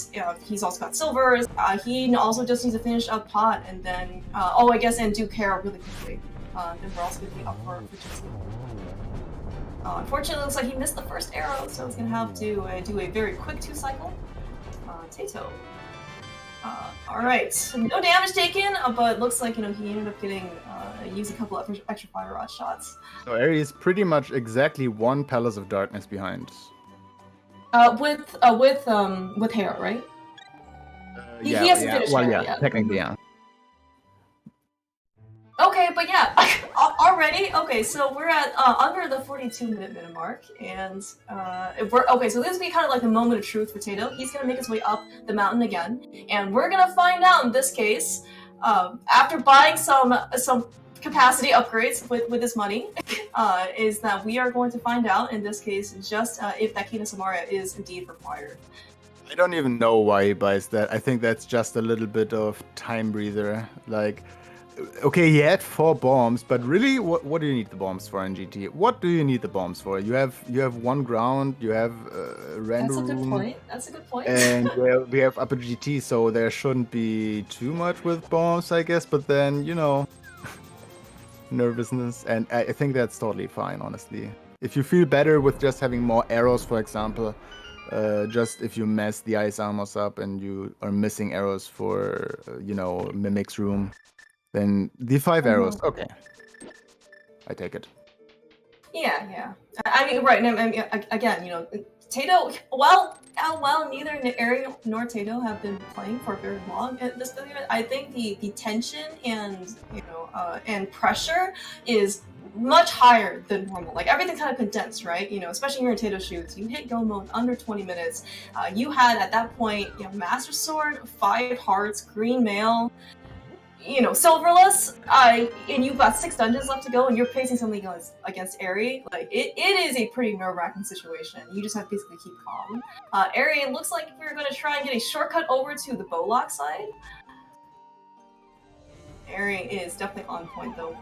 he's also got silvers. He also just needs to finish up pot, and then I guess, and do care really quickly. Then we're also gonna be up for GT. Unfortunately, it looks like he missed the first arrow, so he's gonna have to do a very quick 2-cycle. Teto. Alright, no damage taken, but looks like, you know, he ended up getting used a couple of extra fire rod shots. So Eri is pretty much exactly 1 Palace of Darkness behind. With Hera, right? He hasn't finished Hera yet. Technically, yeah. Okay, but yeah, already? Okay, so we're at under the 42-minute mark, and so this will be kind of like the moment of truth for Teto. He's gonna make his way up the mountain again, and we're gonna find out in this case, after buying some capacity upgrades with his money, is that we are going to find out in this case just if that Kina Samara is indeed required. I don't even know why he buys that. I think that's just a little bit of time breather. Like, okay, he had 4 bombs, but really, what do you need the bombs for in GT? What do you need the bombs for? You have 1 ground, you have render room. That's a good point. And we have upper GT, so there shouldn't be too much with bombs, I guess. But then, you know, nervousness, and I think that's totally fine, honestly. If you feel better with just having more arrows, for example, just if you mess the ice armors up and you are missing arrows for, you know, Mimic's room, then the 5 arrows, okay. I take it. Yeah. I mean, right, I mean, again, you know, Teto, well, neither Eri nor Teto have been playing for very long at this point. I think the tension and, you know, and pressure is much higher than normal. Like, everything's kind of condensed, right? You know, especially here in Tato's shoes. You hit go mode under 20 minutes. You had, at that point, you know, Master Sword, 5 hearts, green mail, you know, silverless, and you've got 6 dungeons left to go, and you're facing something else against Eri. Like, it is a pretty nerve-wracking situation. You just have to basically keep calm. Eri, it looks like we're going to try and get a shortcut over to the Bowlock side. Eri is definitely on point though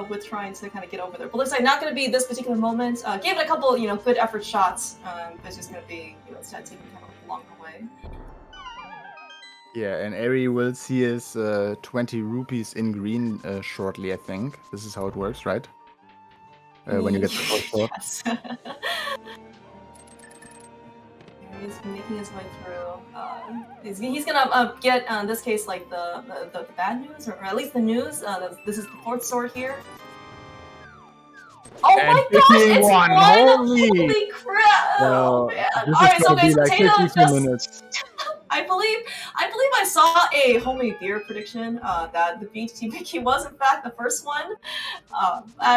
with trying to kind of get over there. But looks like not going to be this particular moment. Gave it a couple, you know, good effort shots. But it's just going to be, you know, instead taking kind of along the way. Yeah, and Eri will see his 20 rupees in green shortly, I think. This is how it works, right? When you get the first shot. Yes. He's making his way through. He's gonna get, in this case, like the bad news, or at least the news. This is the 4th sword here. Oh and my gosh, it's one! Holy crap! Oh man! Alright, so okay, so like Teto just... Minutes. I believe I saw a homemade beer prediction that the BT Mickey was in fact the first one.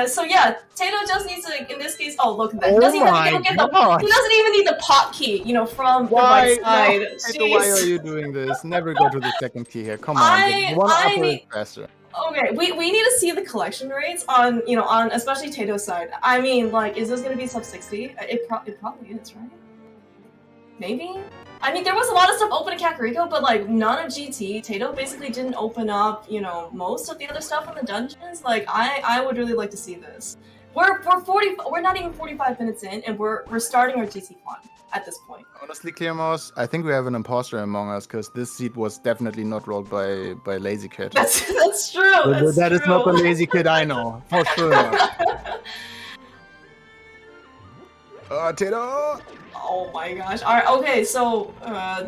So yeah, Teto just needs to, in this case, oh look at that. He doesn't even need the pot key, you know, from the right side. No, Teto, why are you doing this? Never go to the second key here. Come on, one upper is faster. Okay, we need to see the collection rates on, you know, on especially Tato's side. I mean, like, is this gonna be sub 60? It probably is, right? Maybe? I mean, there was a lot of stuff open in Kakariko, but like none of GT. Teto basically didn't open up, you know, most of the other stuff in the dungeons. Like, I would really like to see this. We're not even 45 minutes in, and we're starting our GT climb at this point. Honestly, Clearmouse, I think we have an imposter among us, because this seed was definitely not rolled by Lazy Kid. That's true. That is not the Lazy Kid I know, for sure. Teto! Oh my gosh. Alright, okay, so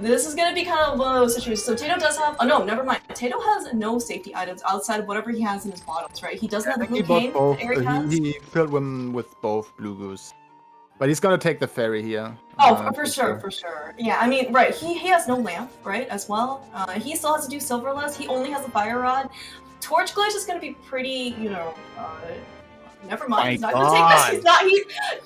this is gonna be kind of one of those situations. So Teto does have, oh no, never mind. Teto has no safety items outside of whatever he has in his bottles, right? He doesn't I have the think blue he bought cane both. that Eric has. He filled them with both blue goose. But he's gonna take the ferry here. Oh, for sure, for sure. Yeah, I mean, right, he has no lamp, right, as well. He still has to do silverless. He only has a fire rod. Torch glitch is gonna be pretty, you know, never mind. He's not gonna take this. He's not.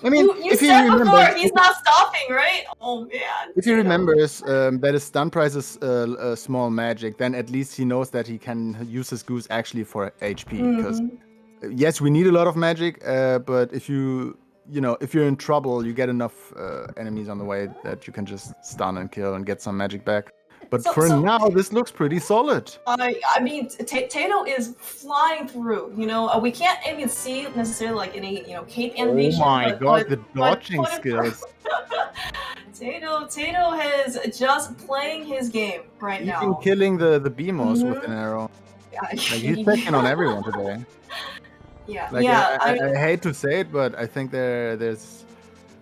I mean, you if he said before remembers, he's not stopping, right? Oh man. if he remembers that his stun price is a small magic, then at least he knows that he can use his goose actually for HP. Because yes, we need a lot of magic, but if you're in trouble, you get enough enemies on the way that you can just stun and kill and get some magic back. But for now, this looks pretty solid. I mean, Teto is flying through. You know, we can't even see necessarily like any cape animation. Oh my god, the dodging skills! Teto is just playing his game right now. Even killing the BMOS with an arrow. Yeah, like, he's taking on everyone today. Yeah, like, yeah. I hate to say it, but I think there's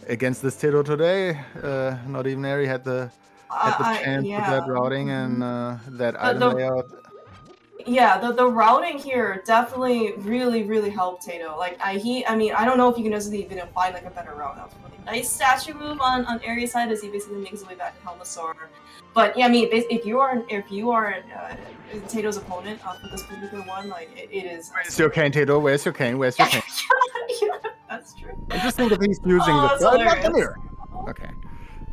against this Teto today, not even Eri had the chance with that routing and that item layout. Yeah, the routing here definitely really helped Teto. Like I mean, I don't know if you can necessarily even find like a better route. That was a really nice statue move on Aries' side as he basically makes his way back to Helmasaur. But yeah, I mean, if you are Teto's opponent for this particular one, like it is. Where's your cane, Teto? Where's your cane? Where's your cane? Yeah, that's true. Interesting that he's using the mirror. Okay.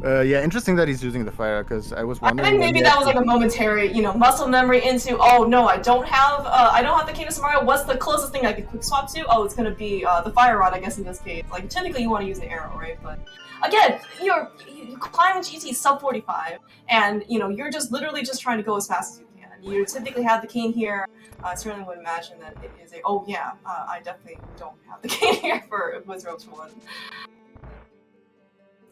Yeah, interesting that he's using the fire, because I was wondering. I think maybe that was like a momentary, muscle memory into, oh no, I don't have the Cadence Mario. What's the closest thing I could quick swap to? Oh, it's gonna be the fire rod, I guess in this case. Like typically you want to use the arrow, right? But again, you climb GT sub 45, and you're just literally just trying to go as fast as you can. You typically have the cane here. I certainly would imagine that it is I definitely don't have the cane here for Wizard's one.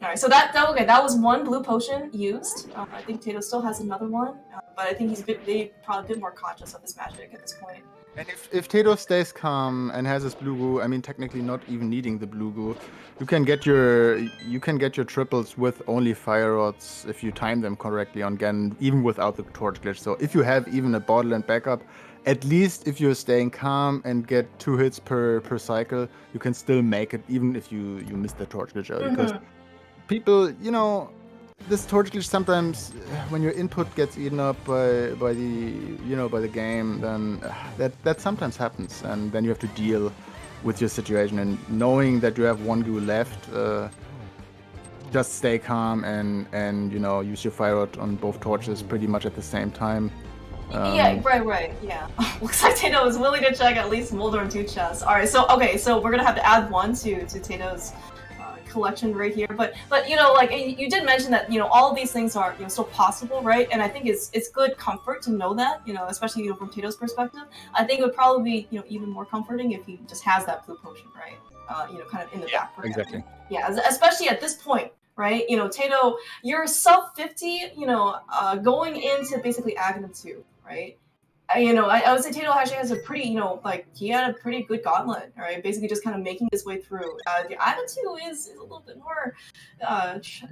Alright, so that was one blue potion used. I think Teto still has another one, but I think he's probably a bit more conscious of his magic at this point. And if Teto stays calm and has his blue goo, I mean technically not even needing the blue goo, you can get your triples with only fire rods if you time them correctly on Gan, even without the torch glitch. So if you have even a bottle and backup, at least if you're staying calm and get 2 hits per cycle, you can still make it even if you miss the torch glitch early. Because people, this torch glitch sometimes, when your input gets eaten up by the game, then that sometimes happens, and then you have to deal with your situation. And knowing that you have 1 goo left, just stay calm and use your fire rod on both torches pretty much at the same time. Yeah, right, yeah. Looks like Teto is willing to check at least Molder and 2 chests. Alright, so we're gonna have to add 1 to Teto's collection right here, but like you did mention that all of these things are still possible, right? And I think it's good comfort to know that, especially from Teto's perspective. I think it would probably be even more comforting if he just has that blue potion, right? Kind of in the back. Exactly. Yeah, especially at this point, right? Teto, you're sub 50, going into basically Aghanim 2, right? I would say Teto actually has a pretty, he had a pretty good gauntlet, right? Basically just kind of making his way through. The Ivan 2 is a little bit more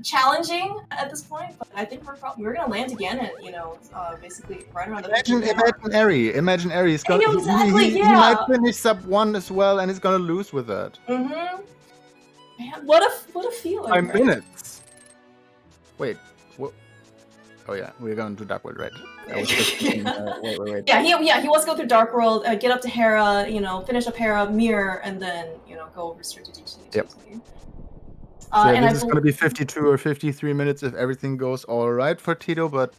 challenging at this point, but I think we're going to land again at, basically right around the Imagine Eri is going to... He might finish sub 1 as well, and he's going to lose with that. Mm-hmm. Man, what a feeling. 5 minutes. Wait, what? Oh yeah, we're going to Dark World, right? Wait. Yeah, he wants to go through Dark World, get up to Hera, finish up Hera, Mirror, and then go restricted GT. Yep. So this is going to be 52 or 53 minutes if everything goes all right for Teto, but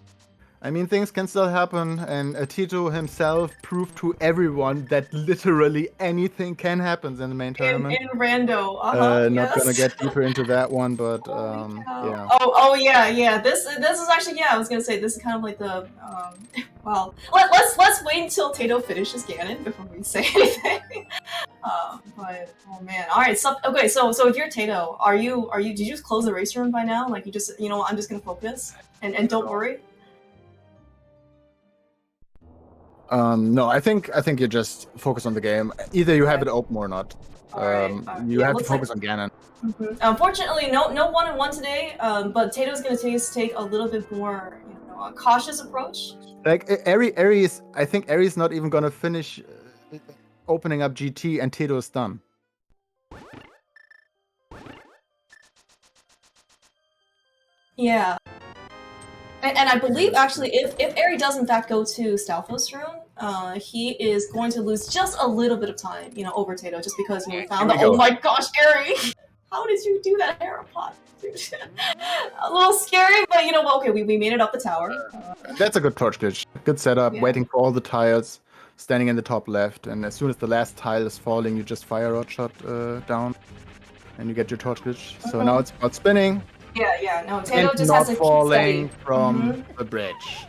I mean, things can still happen, and Teto himself proved to everyone that literally anything can happen in the main tournament. In Rando, not gonna get deeper into that one, but yeah. Oh yeah. This is actually I was gonna say this is kind of like the well, let's wait until Teto finishes Ganon before we say anything. But oh man, all right. So okay, so if you're Teto, did you just close the race room by now? Like you just I'm just gonna focus and don't worry. No, I think you just focus on the game. Either you have it open or not. You have to focus on Ganon. Mm-hmm. Unfortunately, no 1-1 today. But Tato's gonna take a little bit more, a cautious approach. Like Aries, I think Aries not even gonna finish opening up GT, and Teto is done. Yeah. And I believe, actually, if Eri does in fact go to Stalfos' room, he is going to lose just a little bit of time, over Teto, just because we found that. Oh my gosh, Eri! How did you do that Aeropod? A little scary, but you know what? Okay, we made it up the tower. That's a good torch glitch. Good setup, waiting for all the tiles, standing in the top left, and as soon as the last tile is falling, you just fire rod shot down, and you get your torch glitch. So now it's about spinning. Yeah, no, Teto just not has to falling keep steady. from the bridge.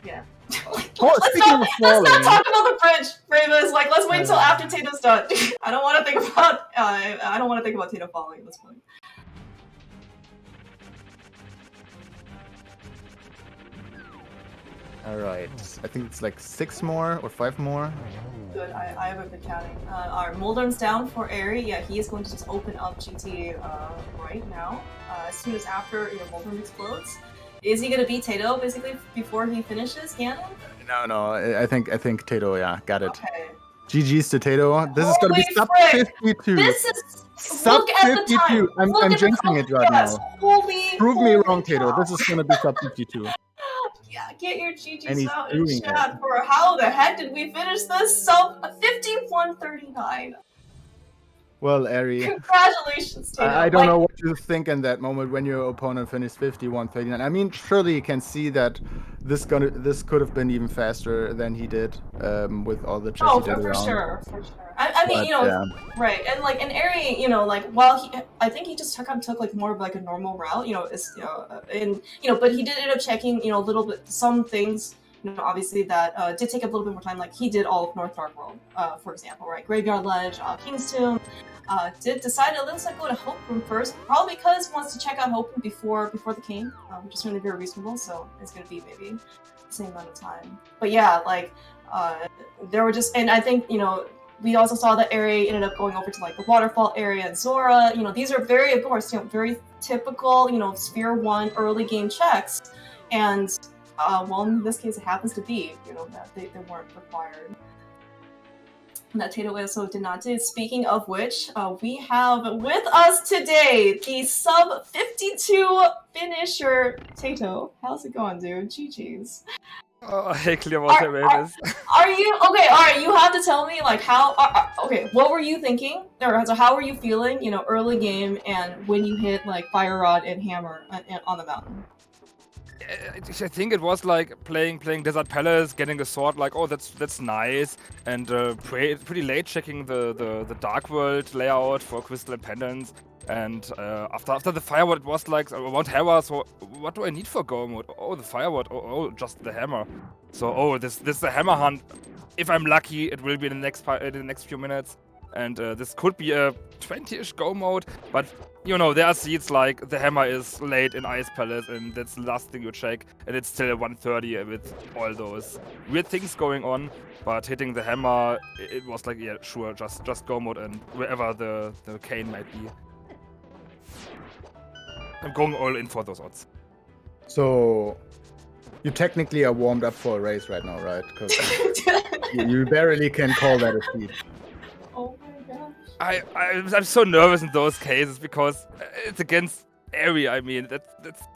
Yeah. Let's not talk about the bridge, Ravis. Like, let's wait until after Tato's done. I don't want to think about. I don't want to think about Teto falling at this point. All right, I think it's like 6 more or 5 more. Good, I haven't been counting. Our Muldrum's down for Eri. Yeah, he is going to just open up GT right now. As soon as after Muldrum explodes. Is he going to beat Teto basically before he finishes Ganon? No. I think Teto, got it. Okay. GG's to Teto. This is going to be sub 52. This is sub 52. I'm jinxing it right now. Prove me wrong, Teto. This is going to be sub 52. Yeah, get your GGs out in chat for how the heck did we finish this sub 51:39. Well, Eri, congratulations, Teto. I don't know what you think in that moment when your opponent finished 51:39. I mean, surely you can see that this could have been even faster than he did with all the checks he did for around. sure. I mean, right, and like in Eri, while I think he just took like more of like a normal route, but he did end up checking, a little bit some things. Obviously that did take a little bit more time. Like he did all of North Dark World, for example, right? Graveyard Ledge, King's Tomb. Did decide it looks like go to Hope Room first, probably because he wants to check out Hope Room before the King, which is certainly very reasonable. So it's going to be maybe the same amount of time. But yeah, like there were just, and I think we also saw that Eri ended up going over to like the waterfall area and Zora. These are very, of course, very typical, Sphere 1 early game checks, and. Well, in this case, it happens to be, that they weren't required. And that Teto also did not do. Speaking of which, we have with us today the sub 52 finisher, Teto. How's it going, dude? GG's. Oh, hey, Clearwater Ravis. Are you okay? All right, you have to tell me like how. Okay, what were you thinking? Or so how were you feeling? Early game and when you hit like Fire Rod and Hammer on the mountain. I think it was like playing Desert Palace, getting a sword, like, oh, that's nice, and pretty late checking the Dark World layout for Crystal and Pendants, and after the Fireward, it was like around Hera. So what do I need for Go mode? Oh, the Fireward. Oh, just the Hammer. So this is a Hammer hunt. If I'm lucky, it will be in the next few minutes, and this could be a 20-ish Go mode, but. There are seeds like the Hammer is late in Ice Palace, and that's the last thing you check, and it's still 130 with all those weird things going on. But hitting the Hammer, it was like, yeah, sure, just Go mode and wherever the Cane might be. I'm going all in for those odds. So, you technically are warmed up for a race right now, right? Because you barely can call that a feat. Oh my god. I'm so nervous in those cases because it's against Eri. I mean,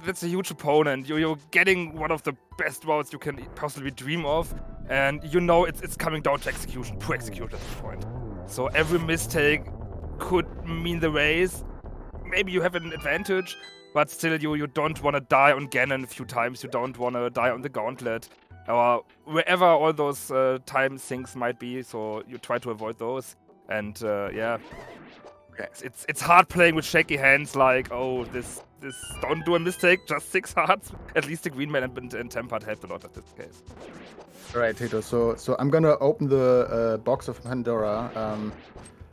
that's a huge opponent. You're getting one of the best routes you can possibly dream of, and it's coming down to execution, poor execution at this point. So every mistake could mean the race. Maybe you have an advantage, but still you don't want to die on Ganon a few times. You don't want to die on the Gauntlet, or wherever all those time sinks might be. So you try to avoid those. And yeah, okay. It's hard playing with shaky hands. Like, oh, this don't do a mistake. Just 6 hearts. At least the Green Man and Tempad helped a lot at this case. All right, Teto. So I'm gonna open the box of Pandora.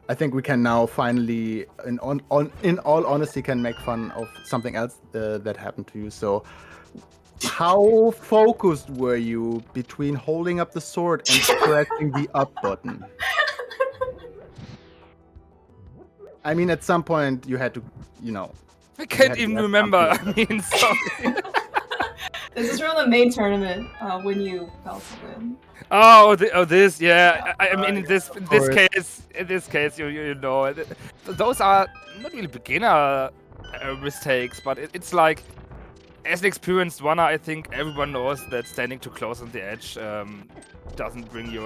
I think we can now finally, in all honesty, can make fun of something else that happened to you. So How focused were you between holding up the sword and pressing the up button? I mean, at some point you had to, I you can't had to even have remember. something like I mean, sorry. This is from the main tournament when you fell to win. This, yeah. Yeah. I mean, in this course. case, you know, those are not really beginner mistakes, but it's like, as an experienced runner, I think everyone knows that standing too close on the edge doesn't bring you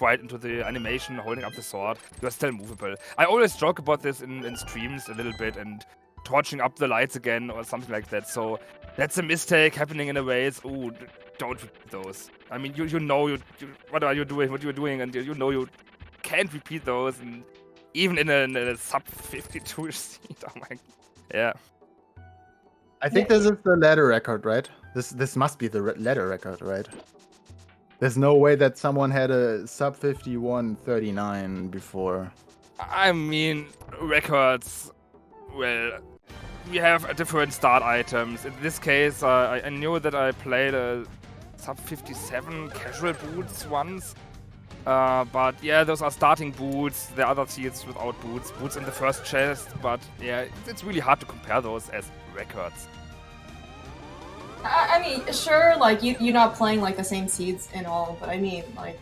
right into the animation holding up the sword. You're still movable. I always joke about this in streams a little bit and torching up the lights again or something like that. So that's a mistake happening in a ways. Ooh, don't repeat those. I mean, you know what are you doing, what you're doing, and you know you can't repeat those. And even in a sub 52 seed, oh my, yeah. I think this is the ladder record, right? This must be the ladder record, right? There's no way that someone had a sub 51:39 before. I mean, records, well, we have different start items. In this case, I knew that I played a sub 57 casual boots once. But yeah, those are starting boots. There are other seeds without boots. Boots in the first chest, but yeah, it's really hard to compare those as records. I mean, sure, like you're not playing like the same seeds and all, but I mean, like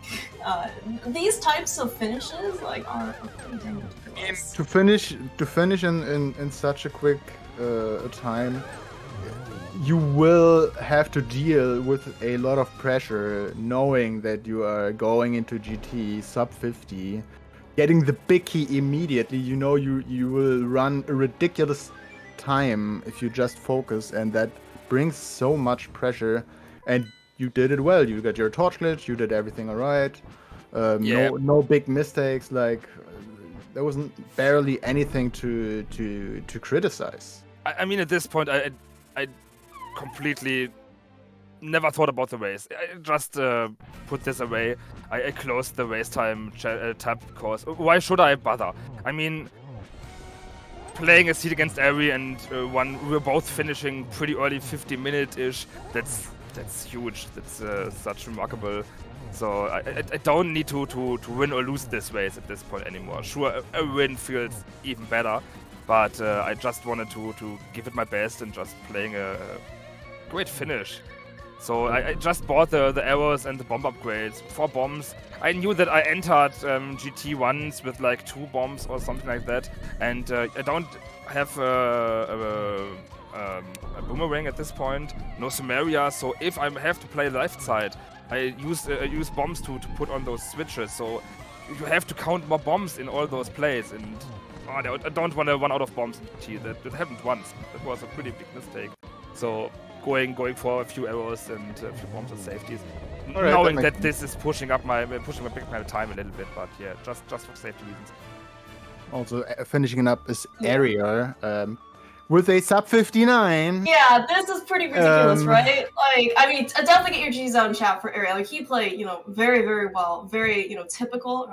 these types of finishes like are pretty dang ridiculous. To finish in such a quick time, you will have to deal with a lot of pressure, knowing that you are going into GT sub 50, getting the big key immediately. You know you will run a ridiculous time if you just focus, and that brings so much pressure. And you did it well. You got your torch glitch. You did everything alright. Yeah. No big mistakes. Like there wasn't barely anything to criticize. I mean, at this point, I completely never thought about the race. I just put this away. I closed the race time tab because why should I bother? I mean, playing a seed against Eri and we were both finishing pretty early, 50-minute-ish. That's huge. That's such remarkable. So I don't need to win or lose this race at this point anymore. Sure, a win feels even better, but I just wanted to give it my best and just playing a great finish. So I just bought the arrows and the bomb upgrades. 4 bombs. I knew that I entered GT once with like 2 bombs or something like that, and I don't have a boomerang at this point, no Sumeria. So if I have to play left side, I use bombs to put on those switches. So you have to count more bombs in all those plays, and I don't want to run out of bombs in GT. That happened once. That was a pretty big mistake. So going for a few arrows and a few bombs and safeties, Right, knowing that that this is pushing my time a little bit, but yeah, just for safety reasons. Also, finishing up is Eriror, with a sub 59. Yeah, this is pretty ridiculous, right? Like, I mean, definitely get your G's out in chat for Ariel. Like, he played, very, very well, very, typical,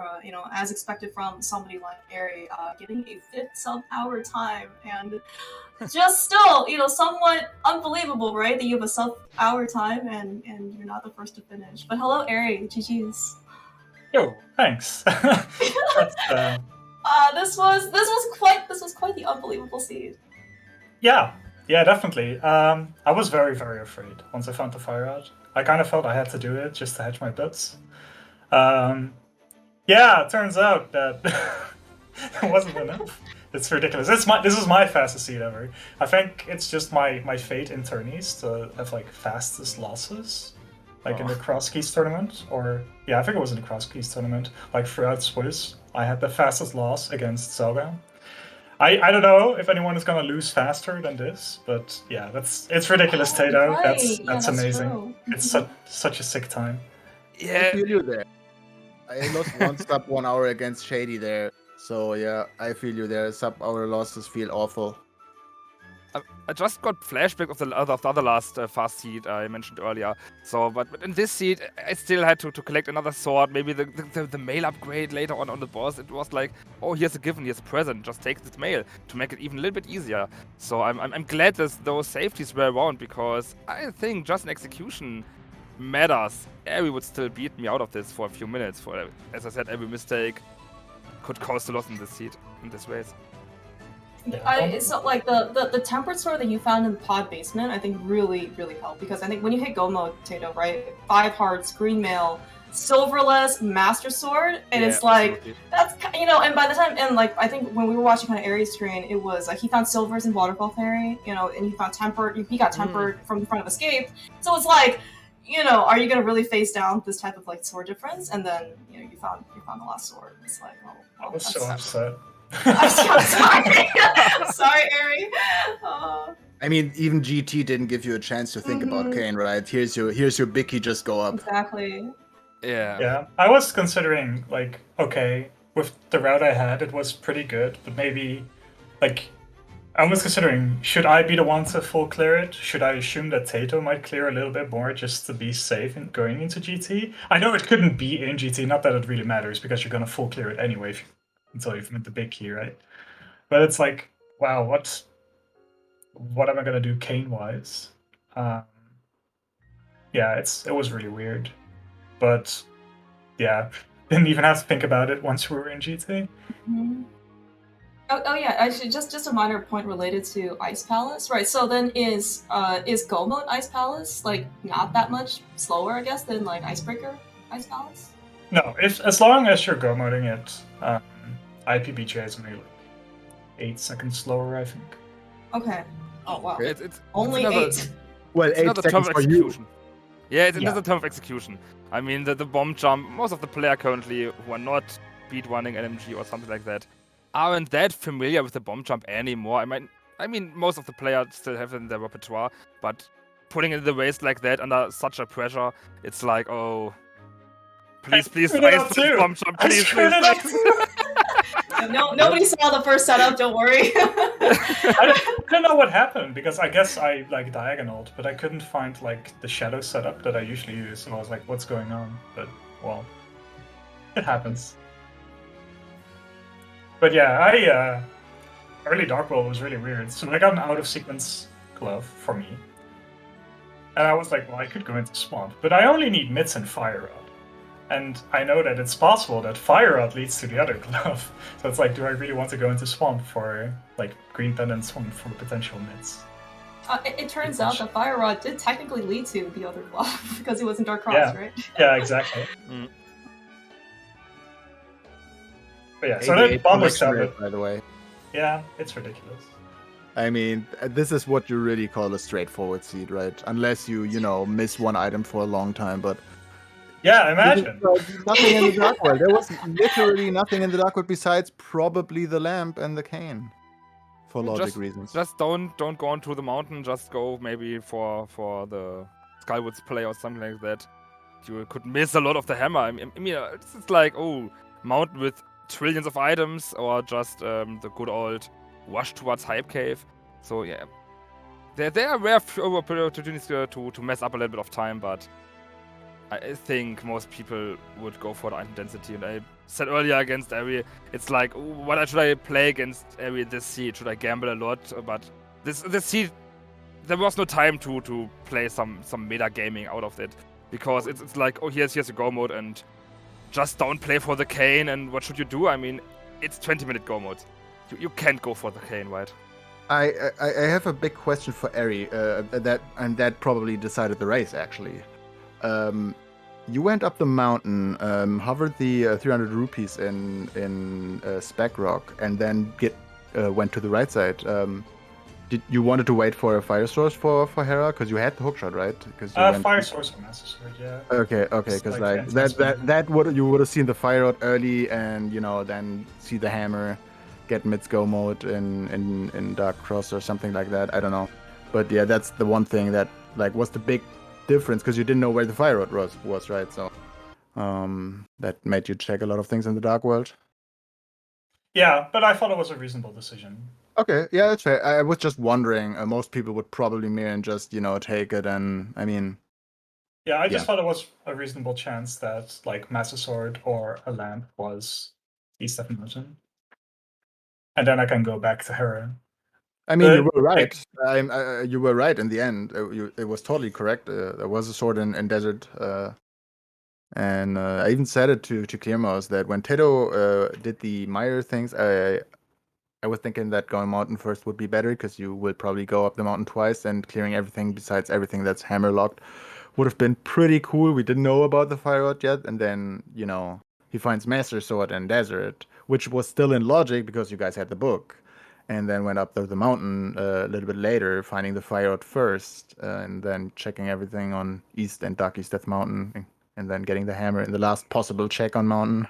as expected from somebody like Ari, getting a 5th sub-hour time, and just still, somewhat unbelievable, right? That you have a sub-hour time and you're not the first to finish. But hello, Ari, GG's. Yo, thanks. This was quite the unbelievable seed. Yeah, definitely. I was very, very afraid once I found the fire out. I kind of felt I had to do it just to hedge my bets. It turns out that it wasn't enough. It's ridiculous. This is my fastest seed ever. I think it's just my fate in tourneys to have like fastest losses. Like in the Cross Keys tournament, I think it was in the Cross Keys tournament, like throughout Swiss, I had the fastest loss against Zelga. I don't know if anyone is gonna lose faster than this, but yeah, it's ridiculous, Teto. Right. That's amazing. True. It's such a sick time. I feel you there. I lost one sub 1 hour against Shady there, so yeah, I feel you there. Sub hour losses feel awful. I just got flashback of the other last fast seed I mentioned earlier. So, but in this seed, I still had to collect another sword. Maybe the mail upgrade later on the boss. It was like, oh, here's a given, here's a present. Just take this mail to make it even a little bit easier. So I'm glad that those safeties were around because I think just an execution matters. Eri would still beat me out of this for a few minutes. For as I said, every mistake could cost a lot in this seed, in this race. So like the tempered sword that you found in the pod basement, I think really helped because I think when you hit go mode, Teto, right, 5 hearts, green mail, silverless, master sword, and Yeah, it's like absolutely. that's and by the time and like I think when we were watching kind of Aries train, it was like he found silvers in waterfall fairy, and he found tempered. He got tempered from the front of escape, so it's like. Are you gonna really face down this type of like sword difference? And then you found the last sword. It's like, I was so upset. I'm so sorry. Sorry, Ari. I mean, even GT didn't give you a chance to think about Kane, right? Here's your Bicky, just go up. Exactly. Yeah. Yeah, I was considering like, okay, with the route I had, it was pretty good, but maybe like. I was considering, should I be the one to full clear it? Should I assume that Teto might clear a little bit more just to be safe in going into GT? I know it couldn't be in GT, not that it really matters because you're gonna full clear it anyway until you've met the big key, right? But it's like, wow, what am I gonna do Kane wise? Yeah, it was really weird, but yeah, didn't even have to think about it once we were in GT. Mm-hmm. Oh yeah, actually, just a minor point related to Ice Palace, right? So then is Go mode Ice Palace like not that much slower, I guess, than like Icebreaker Ice Palace? No, as long as you're go moding it, IPBJ is only like 8 seconds slower, I think. Okay. Oh wow. It's Only another, 8. Well, it's 8 another term seconds of for you. execution. Yeah, it's another term of execution. I mean, the bomb jump, most of the player currently who are not speedrunning LMG or something like that aren't that familiar with the bomb jump anymore. I mean, most of the players still have it in their repertoire, but putting it in the race like that under such a pressure, it's like, oh, please, ice this bomb jump, please. No, nobody saw the first setup. Don't worry. I don't know what happened because I guess I like diagonaled, but I couldn't find like the shadow setup that I usually use, and I was like, "What's going on?" But well, it happens. But yeah, early Dark World was really weird. So I got an out of sequence glove for me, and I was like, "Well, I could go into Swamp, but I only need Mitts and Fire Rod." And I know that it's possible that Fire Rod leads to the other glove. So it's like, do I really want to go into Swamp for like Green Pendant Swamp for potential Mitts? It turns out that Fire Rod did technically lead to the other glove because it was in Dark Cross, right? Yeah, exactly. But yeah, so that bomber stuff, by the way. Yeah, it's ridiculous. I mean, this is what you really call a straightforward seed, right? Unless you miss one item for a long time, but yeah, imagine. Nothing in the Dark World. There was literally nothing in the Dark World besides probably the lamp and the cane, for logic reasons. Just don't go onto the mountain. Just go maybe for the Skywoods play or something like that. You could miss a lot of the hammer. I mean, it's like, oh, mountain with trillions of items, or just the good old rush towards Hype Cave. So yeah, there are rare opportunities to mess up a little bit of time, but I think most people would go for the item density. And I said earlier against Eri, it's like, what should I play against Eri this seed? Should I gamble a lot? But this seed, there was no time to play some meta gaming out of it, because it's like, oh, here's a go mode, and just don't play for the cane. And what should you do? I mean, it's 20-minute go mode. You can't go for the cane, right? I have a big question for Eri, that probably decided the race, actually. You went up the mountain, hovered the 300 rupees in Spec Rock, and then went to the right side. Did you wanted to wait for a fire source for Hera, because you had the hookshot, right? Fire source or master sword, yeah. Okay, because like that you would have seen the fire rod early, and then see the hammer, get Mitts go mode in Dark Cross or something like that. I don't know, but yeah, that's the one thing that like was the big difference, because you didn't know where the fire rod was, right? So that made you check a lot of things in the Dark World. Yeah, but I thought it was a reasonable decision. Okay, yeah, that's fair. I was just wondering. Most people would probably mirror and just take it, and I mean, Yeah, I yeah. just thought it was a reasonable chance that like Master Sword or a lamp was East of Mountain. And then I can go back to her. I mean, you But were right. like, You were right in the end. It was totally correct. There was a sword in desert, and I even said it to Clearmouse that when Teto did the Meyer things, I was thinking that going mountain first would be better because you will probably go up the mountain twice, and clearing everything besides everything that's hammer locked would have been pretty cool. We didn't know about the fire rod yet, and then he finds Master Sword in desert, which was still in logic because you guys had the book, and then went up the mountain a little bit later, finding the fire rod first, and then checking everything on East and Dark East Death Mountain, and then getting the hammer in the last possible check on mountain.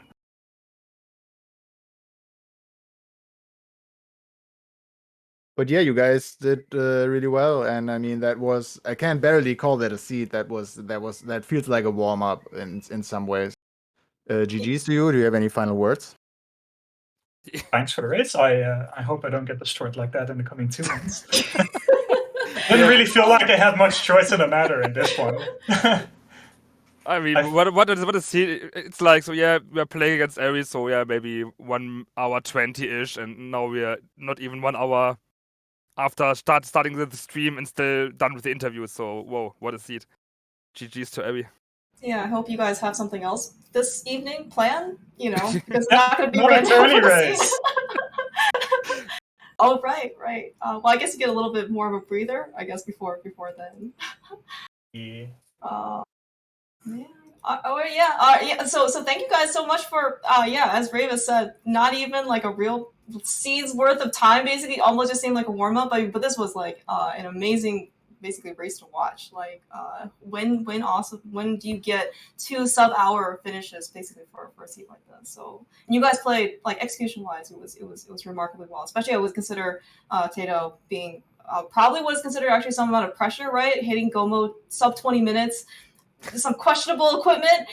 But yeah, you guys did really well, and I mean I can barely call that a seed. That feels like a warm up in some ways. GG's to you. Do you have any final words? thanks for the race. I hope I don't get destroyed like that in the coming 2 months. Didn't really feel like I had much choice in the matter in this one. I mean, I- what is he? It's like, so yeah, we're playing against Ares, so yeah, maybe 1 hour 20-ish, and now we're not even 1 hour after starting the stream and still done with the interview. So whoa, what a seat! GG's to Ares. Yeah, I hope you guys have something else this evening planned. Because it's Yeah, not going to be another random tourney for the scene. race. Oh, right. Well, I guess you get a little bit more of a breather, I guess, before then. Yeah. Yeah. Yeah. So thank you guys so much for as Rava said, not even like a real seed's worth of time. Basically, almost just seemed like a warm up. But this was like an amazing, basically race to watch. Like when do you get 2 sub-hour finishes basically for a seed like this? So and you guys played like execution wise, it was remarkably well. Especially I would consider Teto being probably was considered actually some amount of pressure, right? Hitting Gomo sub 20 minutes, some questionable equipment,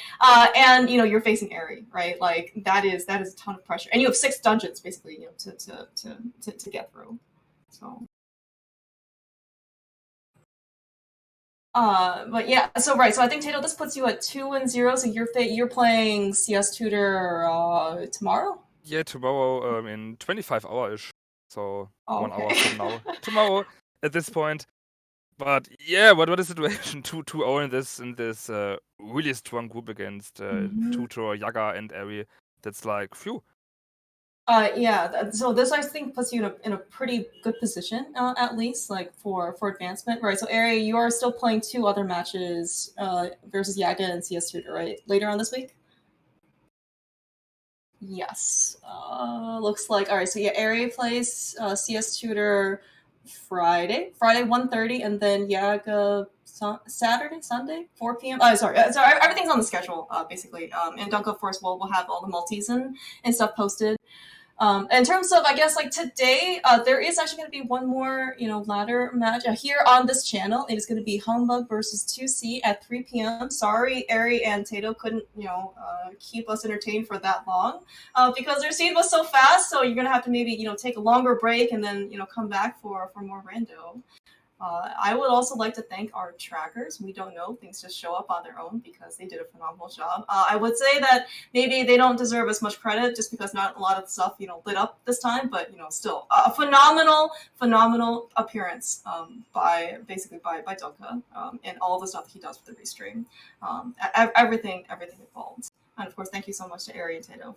and you're facing Eri, right? Like that is a ton of pressure, and you have 6 dungeons basically, to get through. So, but yeah, so right, so I think Tato, this puts you at 2-0. So you're playing CS Tutor tomorrow. Yeah, tomorrow in 25 hour-ish. So Oh, 1 hour okay. from now. Tomorrow at this point. But yeah, what the situation? 2-0 in this really strong group against Tutor, Yaga, and Eri. That's like phew. So this I think puts you in a pretty good position, at least like for advancement, right? So Ari, you are still playing 2 other matches versus Yaga and CS Tutor, right? Later on this week. Yes. Looks like all right. So yeah, Ari plays CS Tutor Friday 1:30, and then Yaga Saturday, Sunday, 4 p.m. Sorry, everything's on the schedule, basically. And Dunk, of course, will have all the multis and stuff posted. In terms of, I guess, like today, there is actually going to be one more, ladder match here on this channel. It is going to be Humbug versus 2C at 3 p.m. Sorry, Eri and Tato couldn't, keep us entertained for that long because their seed was so fast. So you're going to have to maybe, take a longer break and then, come back for more rando. I would also like to thank our trackers. We don't know, things just show up on their own because they did a phenomenal job. I would say that maybe they don't deserve as much credit just because not a lot of stuff, lit up this time, but still a phenomenal appearance by Dunka, and all the stuff he does for the restream. Everything involved. And of course, thank you so much to Ari and Tato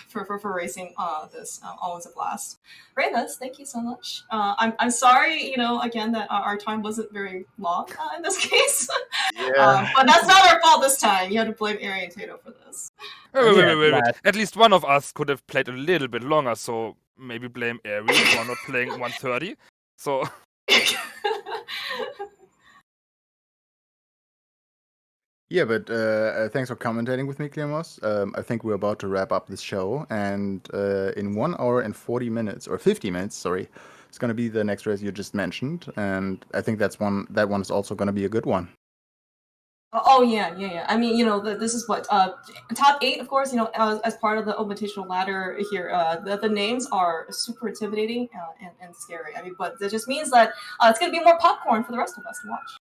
for racing this. Always a blast. Ravas, thank you so much. I'm sorry, again that our time wasn't very long in this case. Yeah. But that's not our fault this time. You had to blame Ari and Tato for this. Wait. At least one of us could have played a little bit longer, so maybe blame Aries for not playing 1:30. So Yeah, but thanks for commentating with me, Clearmouse. I think we're about to wrap up this show, and in 1 hour and 40 minutes, or 50 minutes, sorry, it's going to be the next race you just mentioned, and I think that one is also going to be a good one. Oh yeah. I mean, this is what top 8, of course. As part of the Invitational ladder here, the names are super intimidating and scary. I mean, but that just means that it's gonna be more popcorn for the rest of us to watch.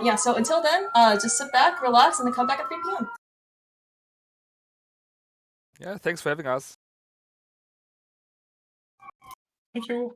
Yeah. So until then, just sit back, relax, and then come back at 3 p.m. Yeah, thanks for having us. Thank you.